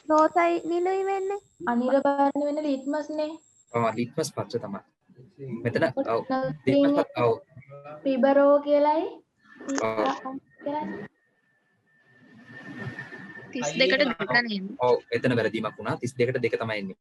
රෝසයි නිලුයි වෙන්නේ.
අනිර බර්ණ වෙන ලිට්මස් නේ.
ලිට්මස් පත්‍ර තමයි. මෙතන ඔව්
තියෙන්නේ
ලිට්මස් ඔව්
පිබරෝ කියලායි.
32ට දෙක නේද?
ඔව් එතන වැරදීමක් වුණා. 32ට දෙක තමයි එන්නේ.